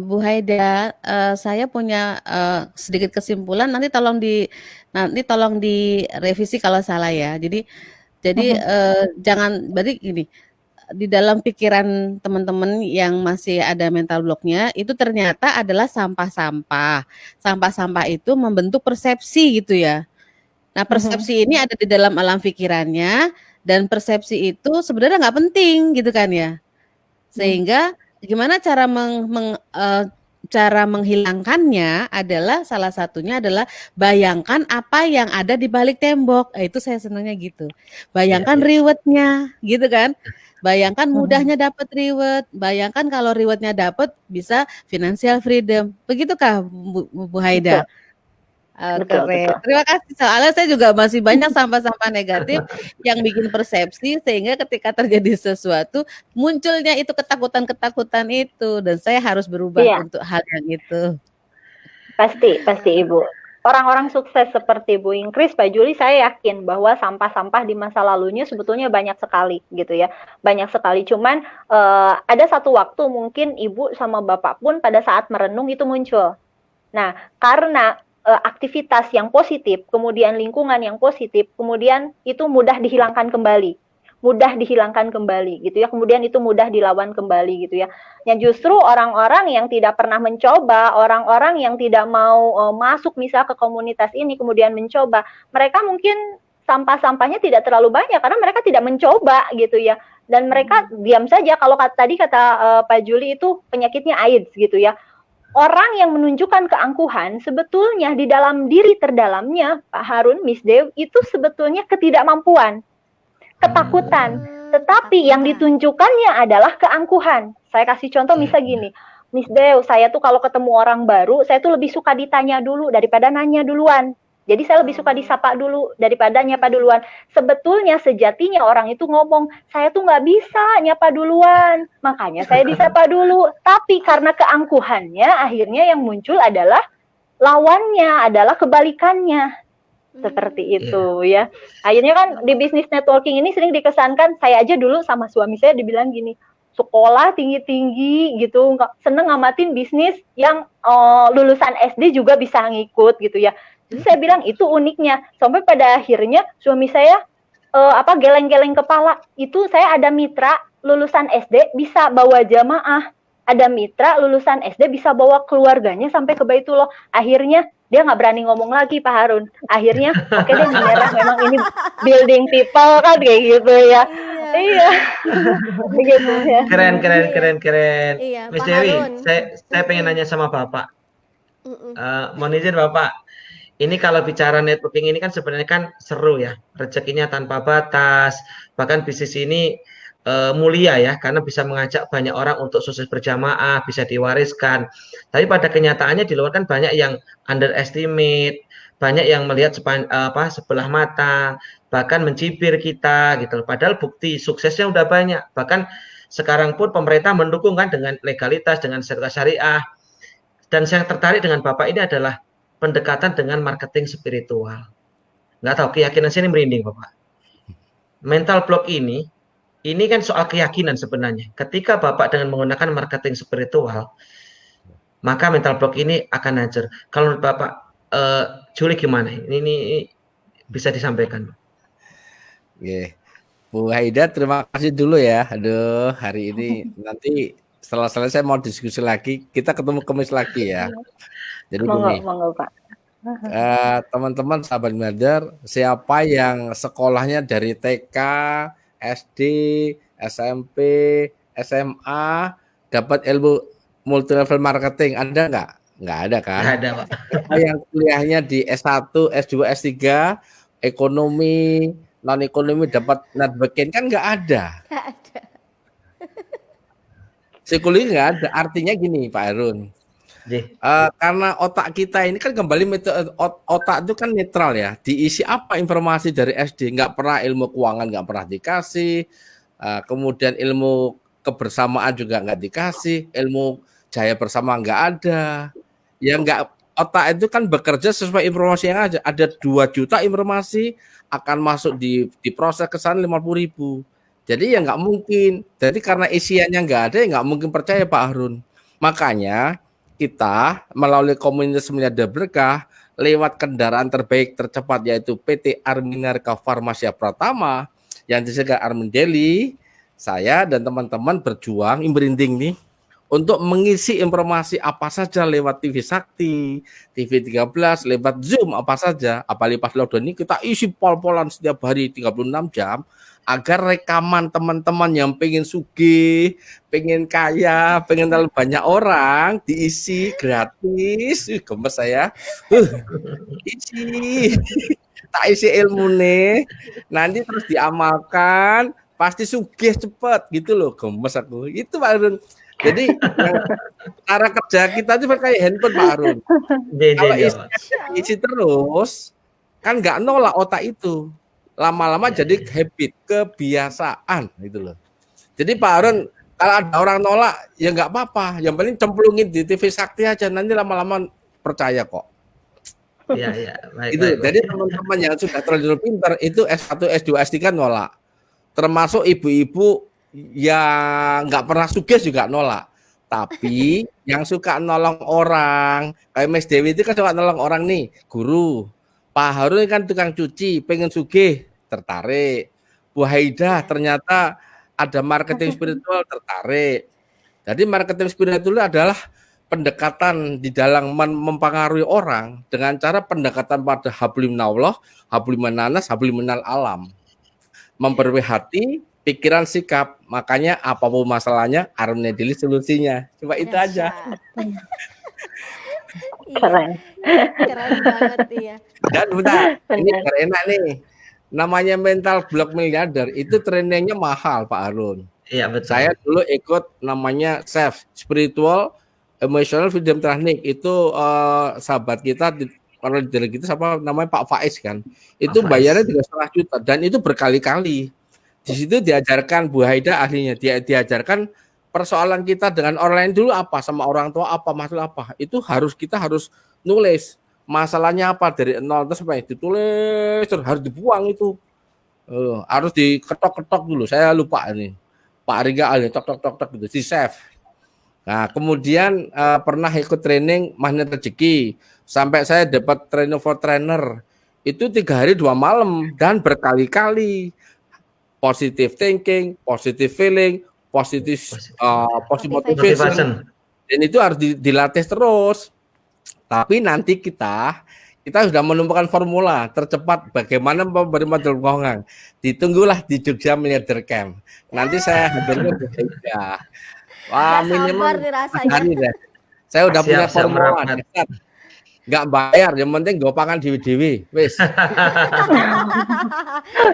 Bu Haida, saya punya sedikit kesimpulan. Nanti tolong direvisi kalau salah ya. Jadi jangan, berarti gini, di dalam pikiran teman-teman yang masih ada mental blocknya itu ternyata adalah sampah-sampah. Sampah-sampah itu membentuk persepsi gitu ya. Nah persepsi ini ada di dalam alam pikirannya, dan persepsi itu sebenarnya nggak penting gitu kan ya. Sehingga gimana cara cara menghilangkannya adalah salah satunya adalah bayangkan apa yang ada di balik tembok. Itu saya senangnya gitu. Bayangkan rewardnya gitu kan. Bayangkan mudahnya dapat reward. Bayangkan kalau rewardnya dapat bisa financial freedom. Begitukah Bu Haida? Betul. Terima kasih. Soalnya saya juga masih banyak sampah-sampah negatif yang bikin persepsi sehingga ketika terjadi sesuatu munculnya itu ketakutan itu, dan saya harus berubah untuk hal yang itu. Pasti Ibu. orang-orang sukses seperti Bu Ingkris, Pak Juli, saya yakin bahwa sampah-sampah di masa lalunya sebetulnya banyak sekali gitu ya. Banyak sekali, cuman ada satu waktu mungkin Ibu sama Bapak pun pada saat merenung itu muncul. Nah, karena aktivitas yang positif, kemudian lingkungan yang positif, kemudian itu mudah dihilangkan kembali. Mudah dihilangkan kembali gitu ya, kemudian itu mudah dilawan kembali gitu ya. Yang justru orang-orang yang tidak pernah mencoba, orang-orang yang tidak mau masuk misal ke komunitas ini kemudian mencoba, mereka mungkin sampah-sampahnya tidak terlalu banyak karena mereka tidak mencoba gitu ya. Dan mereka diam saja. Kalau tadi kata Pak Juli itu penyakitnya AIDS gitu ya. Orang yang menunjukkan keangkuhan sebetulnya di dalam diri terdalamnya Pak Harun, Miss Dew, itu sebetulnya ketidakmampuan, ketakutan, tetapi yang ditunjukkannya adalah keangkuhan. Saya kasih contoh misal gini, Miss Dew, saya tuh kalau ketemu orang baru, saya tuh lebih suka ditanya dulu daripada nanya duluan. Jadi saya lebih suka disapa dulu daripada nyapa duluan. Sebetulnya sejatinya orang itu ngomong, saya tuh nggak bisa nyapa duluan, makanya saya disapa dulu. Tapi karena keangkuhannya, akhirnya yang muncul adalah lawannya, adalah kebalikannya. Seperti itu ya. Akhirnya kan di bisnis networking ini sering dikesankan, saya aja dulu sama suami saya dibilang gini, sekolah tinggi-tinggi gitu, seneng ngamatin bisnis yang lulusan SD juga bisa ngikut gitu ya. Jadi saya bilang itu uniknya. Sampai pada akhirnya suami saya geleng-geleng kepala. Itu saya ada mitra lulusan SD bisa bawa jamaah. Ada mitra lulusan SD bisa bawa keluarganya sampai ke Baitullah. Akhirnya dia nggak berani ngomong lagi Pak Harun. Akhirnya oke deh menyerah, memang ini building people kan kayak gitu ya. Iya. Begitu ya. Keren. Iya, Miss Pak Dewi, Harun. saya pengen nanya sama Bapak. Mohon izin Bapak. Ini kalau bicara networking ini kan sebenarnya kan seru ya, rezekinya tanpa batas, bahkan bisnis ini mulia ya, karena bisa mengajak banyak orang untuk sukses berjamaah, bisa diwariskan. Tapi pada kenyataannya di luar kan banyak yang underestimate, banyak yang melihat sebelah mata, bahkan mencibir kita gitu. Padahal bukti suksesnya udah banyak. Bahkan sekarang pun pemerintah mendukung kan dengan legalitas, dengan sertifikat syariah. Dan saya tertarik dengan Bapak ini adalah pendekatan dengan marketing spiritual. Nggak tahu, keyakinan saya ini merinding Bapak. Mental block ini kan soal keyakinan sebenarnya. Ketika Bapak dengan menggunakan marketing spiritual, maka mental block ini akan hancur. Kalau menurut Bapak, Juli gimana? Ini bisa disampaikan. Oke. Bu Haida, terima kasih dulu ya. Aduh, hari ini nanti setelah selesai mau diskusi lagi, kita ketemu Kamis lagi ya. Jadi gini, Pak. teman-teman sahabat Miliarder, siapa yang sekolahnya dari TK, SD, SMP, SMA, dapat ilmu multi level marketing, ada nggak? Nggak ada kan? Nggak ada, Pak. Yang kuliahnya di S1, S2, S3, ekonomi, non ekonomi dapat networking kan nggak ada. Nggak ada. Psikologi nggak ada. Artinya gini Pak Harun. Karena otak kita ini kan kembali otak itu kan netral ya, diisi apa informasi dari SD, nggak pernah ilmu keuangan nggak pernah dikasih, kemudian ilmu kebersamaan juga nggak dikasih, ilmu jaya bersama nggak ada, ya nggak, otak itu kan bekerja sesuai informasi yang ada 2 juta informasi akan masuk di proses ke sana 50.000, jadi ya nggak mungkin, jadi karena isiannya nggak ada ya nggak mungkin percaya Pak Harun, makanya kita melalui komunitas Miliarder Berkah lewat kendaraan terbaik tercepat yaitu PT Arminarka Farmasia Pratama yang disegel Armin Deli, saya dan teman-teman berjuang merinding nih untuk mengisi informasi apa saja lewat TV Sakti, TV 13, lewat Zoom apa saja, apalagi pas lockdown ini kita isi pol-polan setiap hari 36 jam agar rekaman teman-teman yang pengen sugih, pengen kaya, pengen terlalu banyak orang diisi gratis. Gemes saya. Isi. Tak isi ilmu nih. Nanti terus diamalkan, pasti sugih cepet gitu loh. Gemes aku. Itu Pak Harun. Jadi cara kerja kita itu kayak handphone Pak Harun. Kalau isi terus kan nggak nolak otak itu. Lama-lama jadi habit, kebiasaan gitu loh. Jadi Pak Harun kalau ada orang nolak ya nggak apa-apa, yang penting cemplungin di TV Sakti aja, nanti lama-lama percaya kok. Iya, iya. Baik, Itu. baik, baik. Jadi teman-teman yang sudah terlanjur pintar itu S1, S2, S3 nolak. Termasuk ibu-ibu yang nggak pernah sugih juga nolak. Tapi yang suka nolong orang, kayak Miss Dewi itu kan suka nolong orang nih, guru. Pak Harun kan tukang cuci, pengen sugih, tertarik. Bu Haida ternyata ada marketing spiritual, tertarik. Jadi marketing spiritual adalah pendekatan di dalam mempengaruhi orang dengan cara pendekatan pada habliminallah, habliminanas, habliminal alam. Memperbaiki hati, pikiran, sikap. Makanya apapun masalahnya, Arumnya Dili solusinya. Coba itu aja. Keren. Keren banget iya. Dan bentar, ini enak nih. Namanya mental block miliarder itu trainingnya mahal Pak Harun. Iya, betul. Saya dulu ikut namanya SEF, Spiritual Emotional Freedom Training. Itu sahabat kita kalau dari kita siapa namanya Pak Faiz kan. Itu bayarnya 3,5 juta dan itu berkali-kali. Di situ diajarkan Bu Haida ahlinya, diajarkan persoalan kita dengan orang lain dulu apa, sama orang tua apa, masalah apa. Itu kita harus nulis masalahnya apa dari nol terus sampai ditulis terus harus dibuang itu. Harus diketok-ketok dulu. Saya lupa ini. Pak Riga ahli tok gitu di save. Nah, kemudian pernah ikut training magnet rezeki sampai saya dapat training for trainer itu 3 hari 2 malam dan berkali-kali. Positive thinking, positive feeling, positive motivation. Dan itu harus dilatih terus. Tapi nanti kita sudah menemukan formula tercepat bagaimana memberi modal keuangan. Ditunggulah di Jogja Miliarder Camp. Nanti saya hadirnya di Jogja. Wah, minimal hari deh. Saya udah punya formula. Nggak bayar, yang penting gue pangan dewi-dewi. Wis.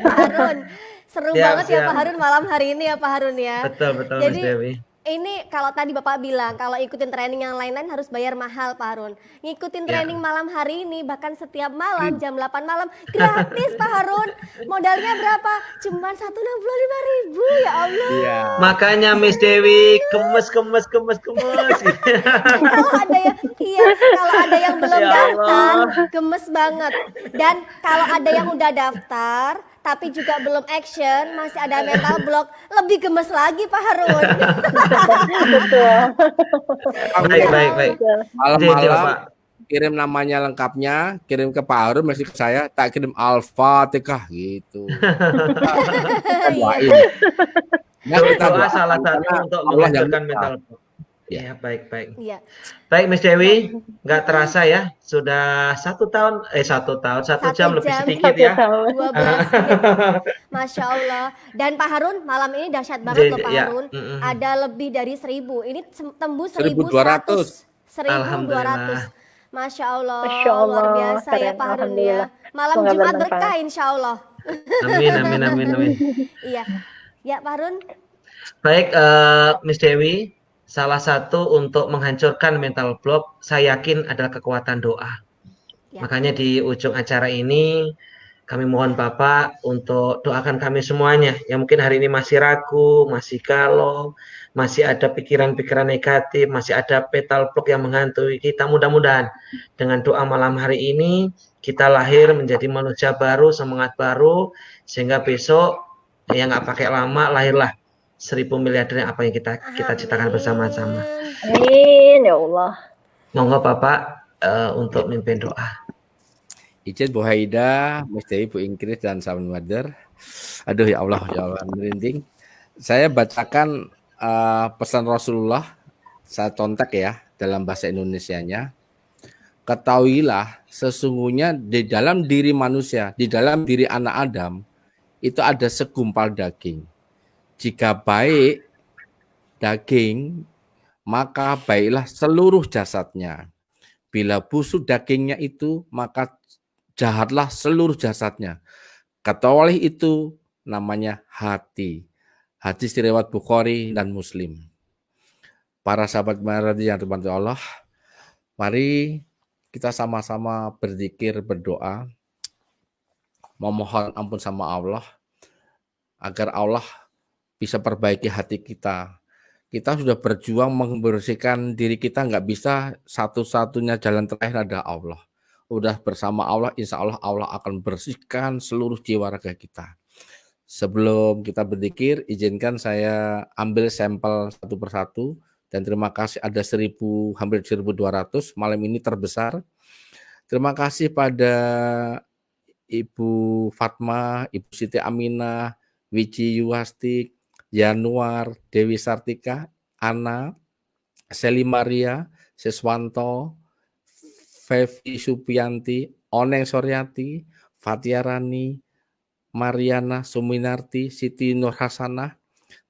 Harun, seru banget ya Pak Harun malam hari ini ya Pak Harun ya. Betul, Jadi, Mas Dewi. Ini kalau tadi Bapak bilang kalau ikutin training yang lain-lain harus bayar mahal Pak Harun. Ngikutin training malam hari ini bahkan setiap malam jam 8 malam gratis Pak Harun. Modalnya berapa? Cuma 165.000 ya Allah. Iya. Makanya Miss Dewi kemes. Kalau ada yang kalau ada yang belum daftar, gemes banget. Dan kalau ada yang udah daftar tapi juga belum action, masih ada mental block, lebih gemes lagi Pak Harun. Betul. Baik. Malam-malam kirim namanya lengkapnya, kirim ke Pak Harun, masih ke saya, tak kirim Al-Fatihah gitu. Nah, kita doa salah satu untuk menghancurkan mental block. Ya, baik. Iya. Baik, Miss Dewi, nggak terasa ya, sudah 1 jam lebih sedikit ya. 12 menit. Masya Allah. Dan Pak Harun, malam ini dahsyat banget loh Pak Harun. Ada lebih dari 1.000. Ini tembus 1.200. 1.200. Masya Allah, luar biasa ya Pak Harun ya. Malam Jumat berkah insya Allah. Amin. Iya. Ya Pak Harun. Baik, Miss Dewi. Salah satu untuk menghancurkan mental block, saya yakin adalah kekuatan doa. Makanya di ujung acara ini, kami mohon Bapak untuk doakan kami semuanya. Yang mungkin hari ini masih ragu, masih galau, masih ada pikiran-pikiran negatif, masih ada mental block yang menghantui kita. Mudah-mudahan dengan doa malam hari ini, kita lahir menjadi manusia baru, semangat baru, sehingga besok, yang nggak pakai lama, lahirlah 1.000 miliarder apa yang kita ciptakan bersama-sama. Amin ya Allah. Monggo Bapak untuk mimpin doa. Izin Bu Haida, Miss Dewi, Bu Ingrid dan Sahabat Mother. Aduh ya Allah merinding. Saya bacakan pesan Rasulullah, saya contek ya dalam bahasa Indonesianya. Ketahuilah sesungguhnya di dalam diri manusia, di dalam diri anak Adam itu ada segumpal daging. Jika baik daging, maka baiklah seluruh jasadnya. Bila busuk dagingnya itu, maka jahatlah seluruh jasadnya. Kecuali itu namanya hati. Hadis riwayat Bukhari dan Muslim. Para sahabat maradi yang terbantu Allah, mari kita sama-sama berzikir, berdoa, memohon ampun sama Allah, agar Allah bisa perbaiki hati kita. Kita sudah berjuang membersihkan diri kita, nggak bisa, satu-satunya jalan terakhir adalah Allah. udah bersama Allah, insya Allah Allah akan bersihkan seluruh jiwa raga kita. Sebelum kita berzikir, izinkan saya ambil sampel satu persatu, dan terima kasih ada hampir 1.200 malam ini terbesar. Terima kasih pada Ibu Fatma, Ibu Siti Aminah, Wiji Yuwasti, Januar, Dewi Sartika, Ana, Seli Maria, Siswanto, Fevi Supianti, Oneng Soryati, Fatia Rani, Mariana Suminarti, Siti Nur Hasanah,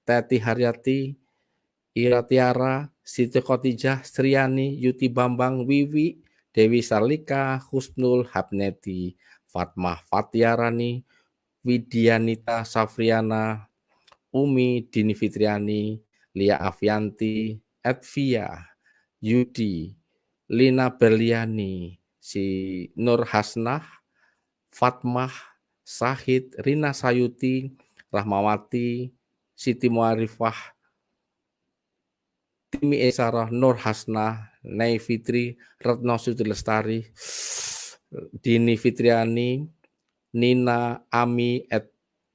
Teti Haryati, Ira Tiara, Siti Khotijah, Sriani, Yuti Bambang, Wiwi, Dewi Sarlika, Husnul Habneti, Fatmah Fatiarani, Widianita Safriana, Umi Dini Fitriani, Lia Afianti, Edvia, Yudi, Lina Berliani, si Nur Hasnah, Fatmah, Sahid, Rina Sayuti, Rahmawati, Siti Muarifah, Timi Esarah, Nur Hasnah, Nay Fitri, Retno Siti Lestari, Dini Fitriani, Nina, Ami,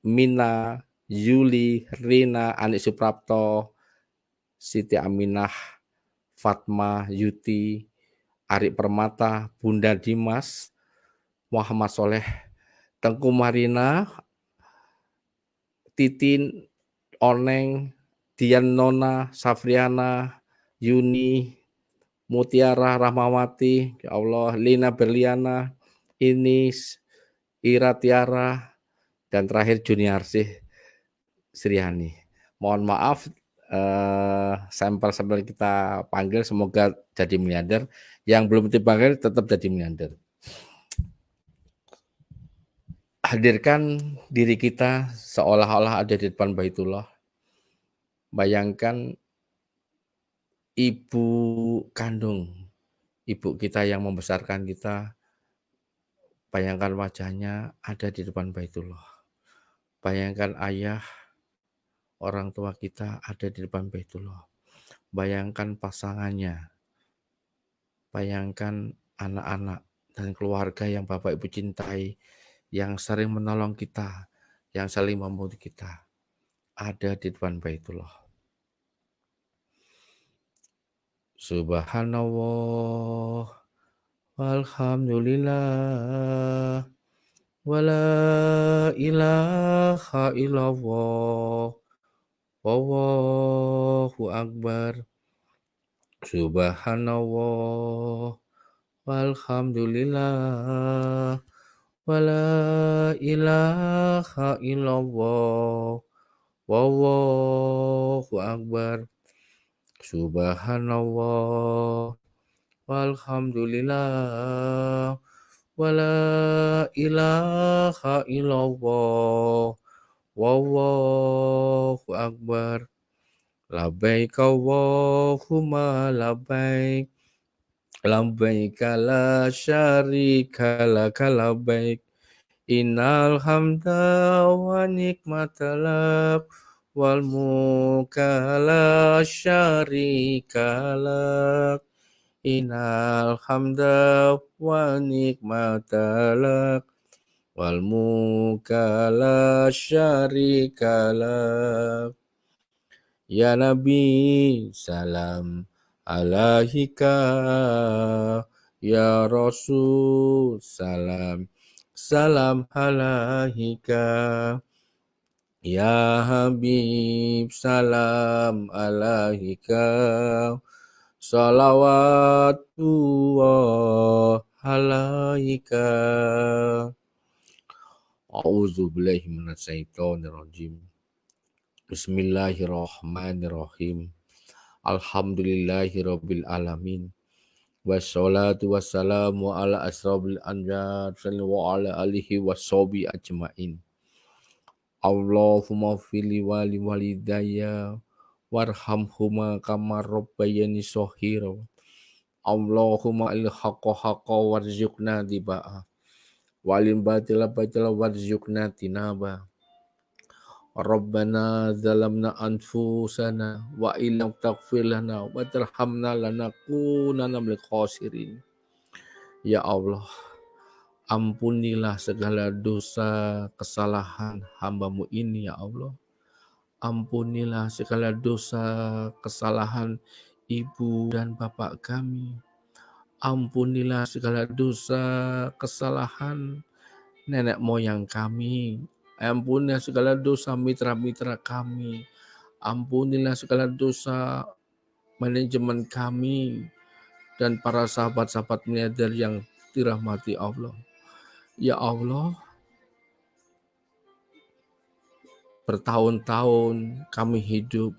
Mina, Yuli, Rina, Anik Suprapto, Siti Aminah, Fatma, Yuti, Ari Permata, Bunda Dimas, Muhammad Soleh, Tengku Marina, Titin, Oneng, Dian Nona, Safriana, Yuni, Mutiara Rahmawati, ya Allah, Lina Berliana, Inis, Ira Tiara, dan terakhir Juniarsih Sriani. Mohon maaf, sampel-sampel kita panggil semoga jadi miliarder. Yang belum dipanggil tetap jadi miliarder. Hadirkan diri kita seolah-olah ada di depan Baitullah. Bayangkan ibu kandung, ibu kita yang membesarkan kita, bayangkan wajahnya ada di depan Baitullah. Bayangkan ayah, orang tua kita ada di depan Baitullah. Bayangkan pasangannya, bayangkan anak-anak dan keluarga yang Bapak Ibu cintai, yang sering menolong kita, yang saling membantu kita, ada di depan Baitullah. Subhanallah, walhamdulillah, wala ilaha illallah, wallahu akbar. Subhanallah, walhamdulillah, wala ilaha illallah, wallahu akbar. Subhanallah, walhamdulillah, wala ilaha illallah, wallahu akbar. Labbaik Allahumma labbaik, labbaik la syarika laka labbaik, innal hamda wa nikmata lak, wal mulka la syarika lak, innal hamda wa nikmata lak, wal mulka la syarika lak. Ya Nabi, salam alaika, ya Rasul, salam alaika, ya Habib, salam alaika, salawatullah alaika. A'udzu billahi minasyaitonir rajim. Bismillahirrahmanirrahim. Alhamdulillahirabbil alamin. Wassalatu wassalamu ala asrofil anbiya wa ala alihi washabi ajmain. Allahumma fili wali walidayya warhamhuma kama rabbayani shaghira. Allahumma il haqqa haqqa warzuqna tiba'a, walil batila batila warzuqna tinaba. Rabbana zalamna anfusana wa illam taghfir lana wa tarhamna lanakunanna minal khasirin. Ya Allah, Ampunilah segala dosa kesalahan hamba-Mu ini ya Allah. Ampunilah segala dosa kesalahan ibu dan bapak kami. Ampunilah segala dosa kesalahan nenek moyang kami. Ampunilah segala dosa mitra-mitra kami. Ampunilah segala dosa manajemen kami dan para sahabat-sahabat miliarder yang dirahmati Allah. Ya Allah, bertahun-tahun kami hidup,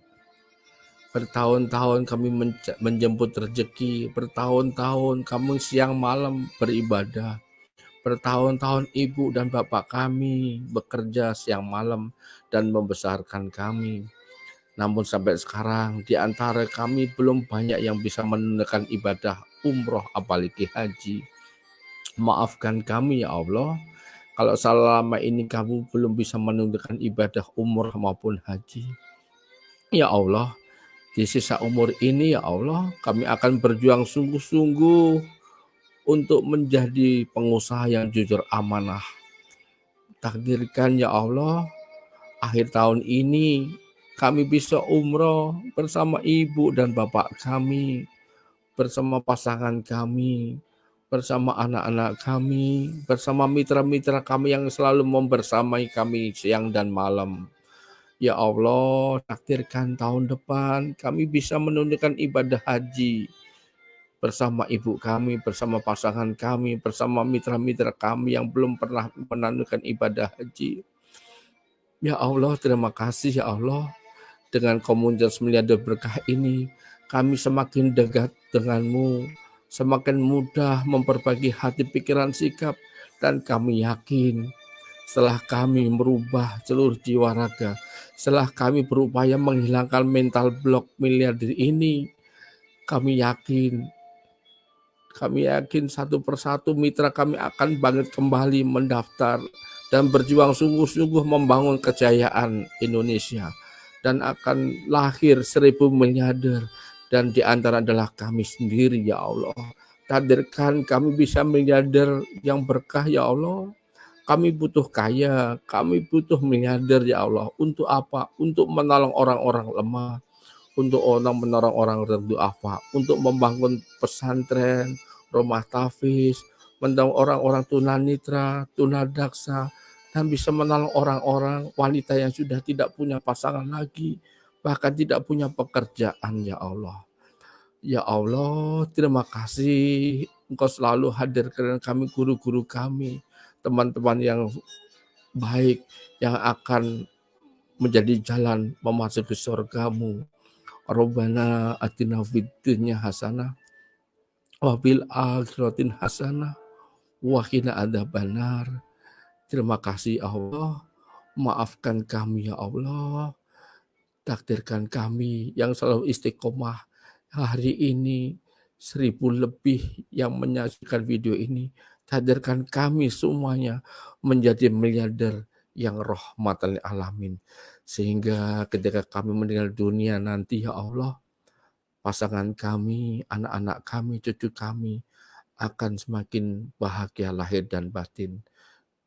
bertahun-tahun kami menjemput rezeki, bertahun-tahun kami siang malam beribadah, bertahun-tahun ibu dan bapak kami bekerja siang malam dan membesarkan kami. Namun sampai sekarang di antara kami belum banyak yang bisa menunaikan ibadah umroh apalagi haji. Maafkan kami ya Allah, kalau selama ini kamu belum bisa menunaikan ibadah umroh maupun haji. Ya Allah, di sisa umur ini ya Allah, kami akan berjuang sungguh-sungguh untuk menjadi pengusaha yang jujur amanah. Takdirkan ya Allah, akhir tahun ini kami bisa umroh bersama ibu dan bapak kami, bersama pasangan kami, bersama anak-anak kami, bersama mitra-mitra kami yang selalu membersamai kami siang dan malam. Ya Allah, takdirkan tahun depan kami bisa menunaikan ibadah haji bersama ibu kami, bersama pasangan kami, bersama mitra-mitra kami yang belum pernah menunaikan ibadah haji. Ya Allah, terima kasih ya Allah. Dengan komunitas miliarder berkah ini, kami semakin dekat dengan-Mu, semakin mudah memperbaiki hati, pikiran, sikap, dan kami yakin setelah kami merubah seluruh jiwa raga, setelah kami berupaya menghilangkan mental block miliarder ini, kami yakin satu persatu mitra kami akan bangkit kembali mendaftar dan berjuang sungguh-sungguh membangun kejayaan Indonesia, dan akan lahir 1000 miliarder. Dan di antara adalah kami sendiri ya Allah. Takdirkan kami bisa miliarder yang berkah ya Allah. Kami butuh kaya, kami butuh miliarder ya Allah. Untuk apa? Untuk menolong orang-orang lemah, untuk menolong orang berduafa, untuk membangun pesantren, rumah tahfiz, menolong orang-orang tunanetra, tunadaksa, dan bisa menolong orang-orang wanita yang sudah tidak punya pasangan lagi, bahkan tidak punya pekerjaan ya Allah. Ya Allah, terima kasih Engkau selalu hadirkan kami, guru-guru kami, teman-teman yang baik yang akan menjadi jalan memasuki surga-Mu. Rabbana atina fid dunya hasanah wa fil akhirati hasanah wa qina adzabannar. Terima kasih Allah, maafkan kami ya Allah. Takdirkan kami yang selalu istiqomah hari ini, 1000 lebih yang menyaksikan video ini. Takdirkan kami semuanya menjadi miliarder yang rahmatan lil alamin. Sehingga ketika kami meninggal dunia nanti ya Allah, pasangan kami, anak-anak kami, cucu kami akan semakin bahagia lahir dan batin.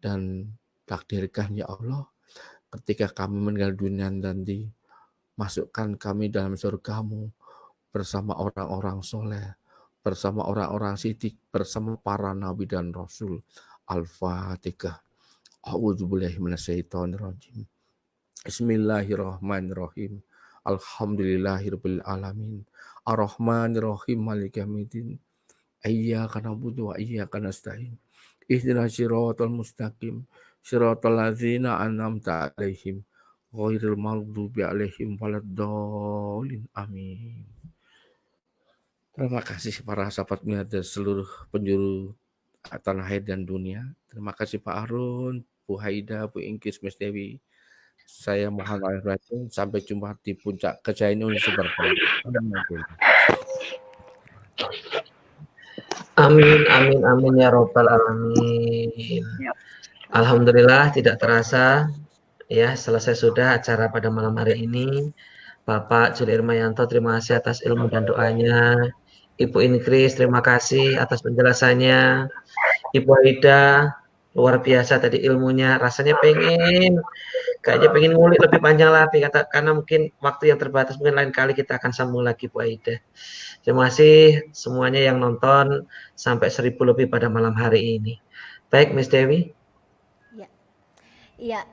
Dan takdirkan ya Allah, ketika kami meninggal dunia nanti, masukkan kami dalam surga-Mu bersama orang-orang soleh, bersama orang-orang sidik, bersama para nabi dan rasul. Al-Fatihah. A'udzubillahi minasyaitonirrajim. Bismillahirrahmanirrahim. Alhamdulillahirabbil alamin. Ar-Rahmanirrahim maliki yaumiddin. Iyyaka na'budu wa iyyaka nasta'in. Ihdinas siratal mustaqim. Siratal ladzina an'amta 'alaihim ghairil maghdubi 'alaihim waladdallin. Amin. Terima kasih para sahabat miliarder seluruh penjuru tanah air dan dunia. Terima kasih Pak Arun, Bu Haida, Bu Ingkis, Mas Dewi. Saya mohon maaf. Sampai jumpa di puncak kejayaan Indonesia berkah. Amin, amin, amin ya robbal alamin. Alhamdulillah, tidak terasa ya selesai sudah acara pada malam hari ini. Bapak Juli Irmayanto, terima kasih atas ilmu dan doanya. Ibu Ingkris, terima kasih atas penjelasannya. Ibu Aida luar biasa tadi ilmunya, rasanya kayaknya pengen ngulik lebih panjang lagi karena mungkin waktu yang terbatas, mungkin lain kali kita akan sambung lagi Bu Aida. Terima kasih semuanya yang nonton sampai 1000 lebih pada malam hari ini. Baik, Miss Dewi. Iya,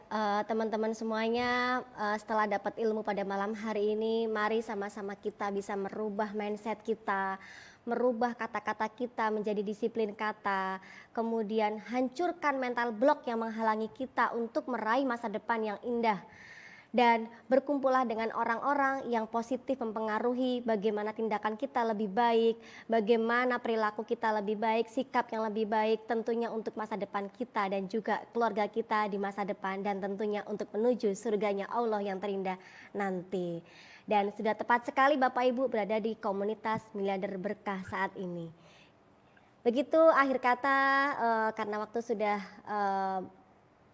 teman-teman semuanya, setelah dapat ilmu pada malam hari ini, mari sama-sama kita bisa merubah mindset kita, merubah kata-kata kita menjadi disiplin kata, kemudian hancurkan mental block yang menghalangi kita untuk meraih masa depan yang indah. Dan berkumpullah dengan orang-orang yang positif mempengaruhi bagaimana tindakan kita lebih baik, bagaimana perilaku kita lebih baik, sikap yang lebih baik, tentunya untuk masa depan kita dan juga keluarga kita di masa depan, dan tentunya untuk menuju surganya Allah yang terindah nanti. Dan sudah tepat sekali Bapak Ibu berada di komunitas Miliarder Berkah saat ini. Begitu akhir kata, karena waktu sudah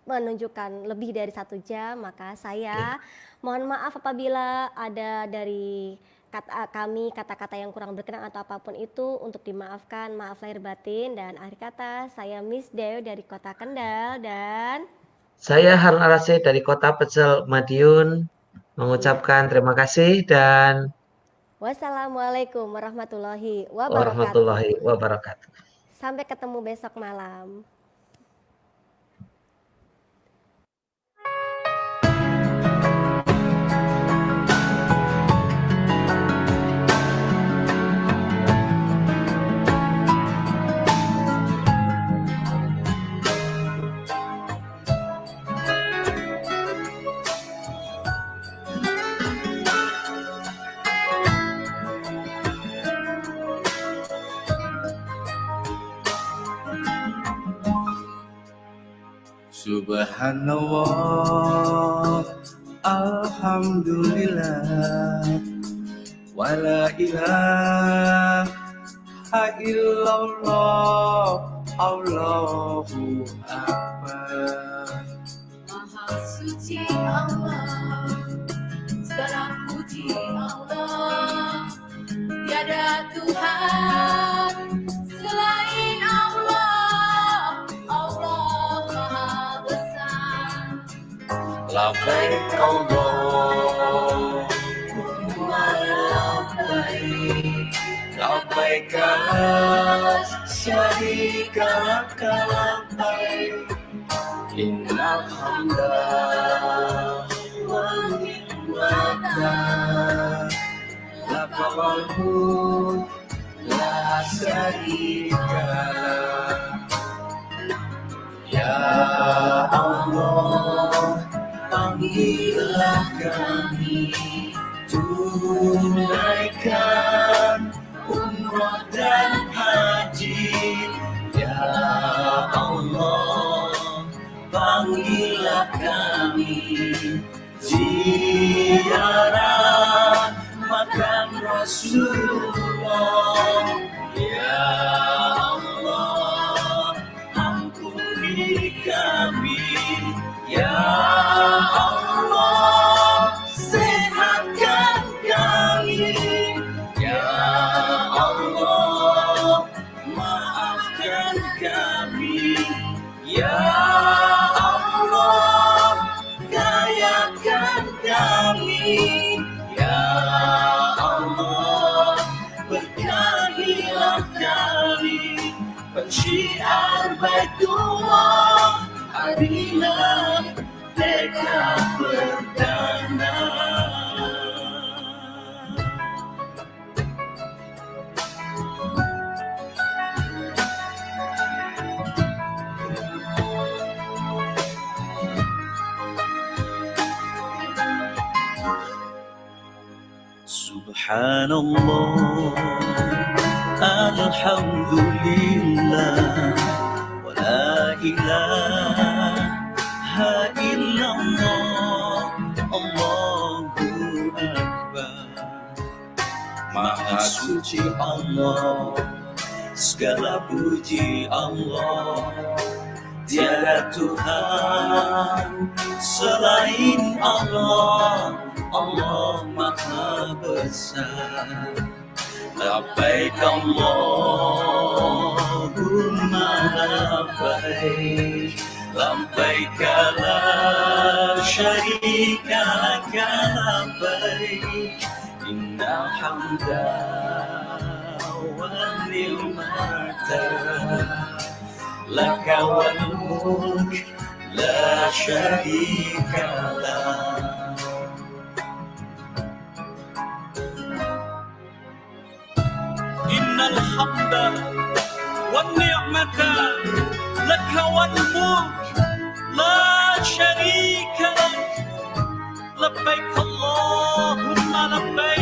menunjukkan lebih dari 1 jam, maka saya mohon maaf apabila ada dari kami kata-kata yang kurang berkenan atau apapun itu, untuk dimaafkan, maaf lahir batin. Dan akhir kata saya Miss Dewi dari Kota Kendal, dan saya Harun Al-Rasyid dari Kota Pecel Madiun mengucapkan terima kasih dan wassalamualaikum warahmatullahi wabarakatuh. Sampai ketemu besok malam. Subhanallah, alhamdulillah, wala ilaha illallah, Allahu Akbar. Maha suci Allah, segala puji Allah, tiada Tuhan selain Allah, Allah Maha Besar. Labbaik Allahumma labbaik, labbaik la syarika laka labbaik, innal hamda wa ni'mata laka wal mulk la syarika lak. Ya Allah, panggillah kami, tunaikan umrah dan haji. Ya Allah, panggillah kami, ziarah makam Rasulullah. Ya Allah, ampuni kami. Ya Allah, sehatkan kami. Ya Allah, maafkan kami. Ya Allah, kayakan kami. Ya Allah, berkahilah kami. Pensyiar Baitullah Madinah Merdeka Perdana. Subhanallah, alhamdulillah, wa la ilaha illallah, Allahu Akbar. Maha suci Allah, segala puji Allah, tiada Tuhan selain Allah, Allah Maha Besar. لبيك اللهم لبيك لبيك لا شريك لك لبيك إن الحمد والنعمة لك والملك لا شريك لك إن الحمد والنعمة لك والملك لا شريك لك لبيك اللهم لبيك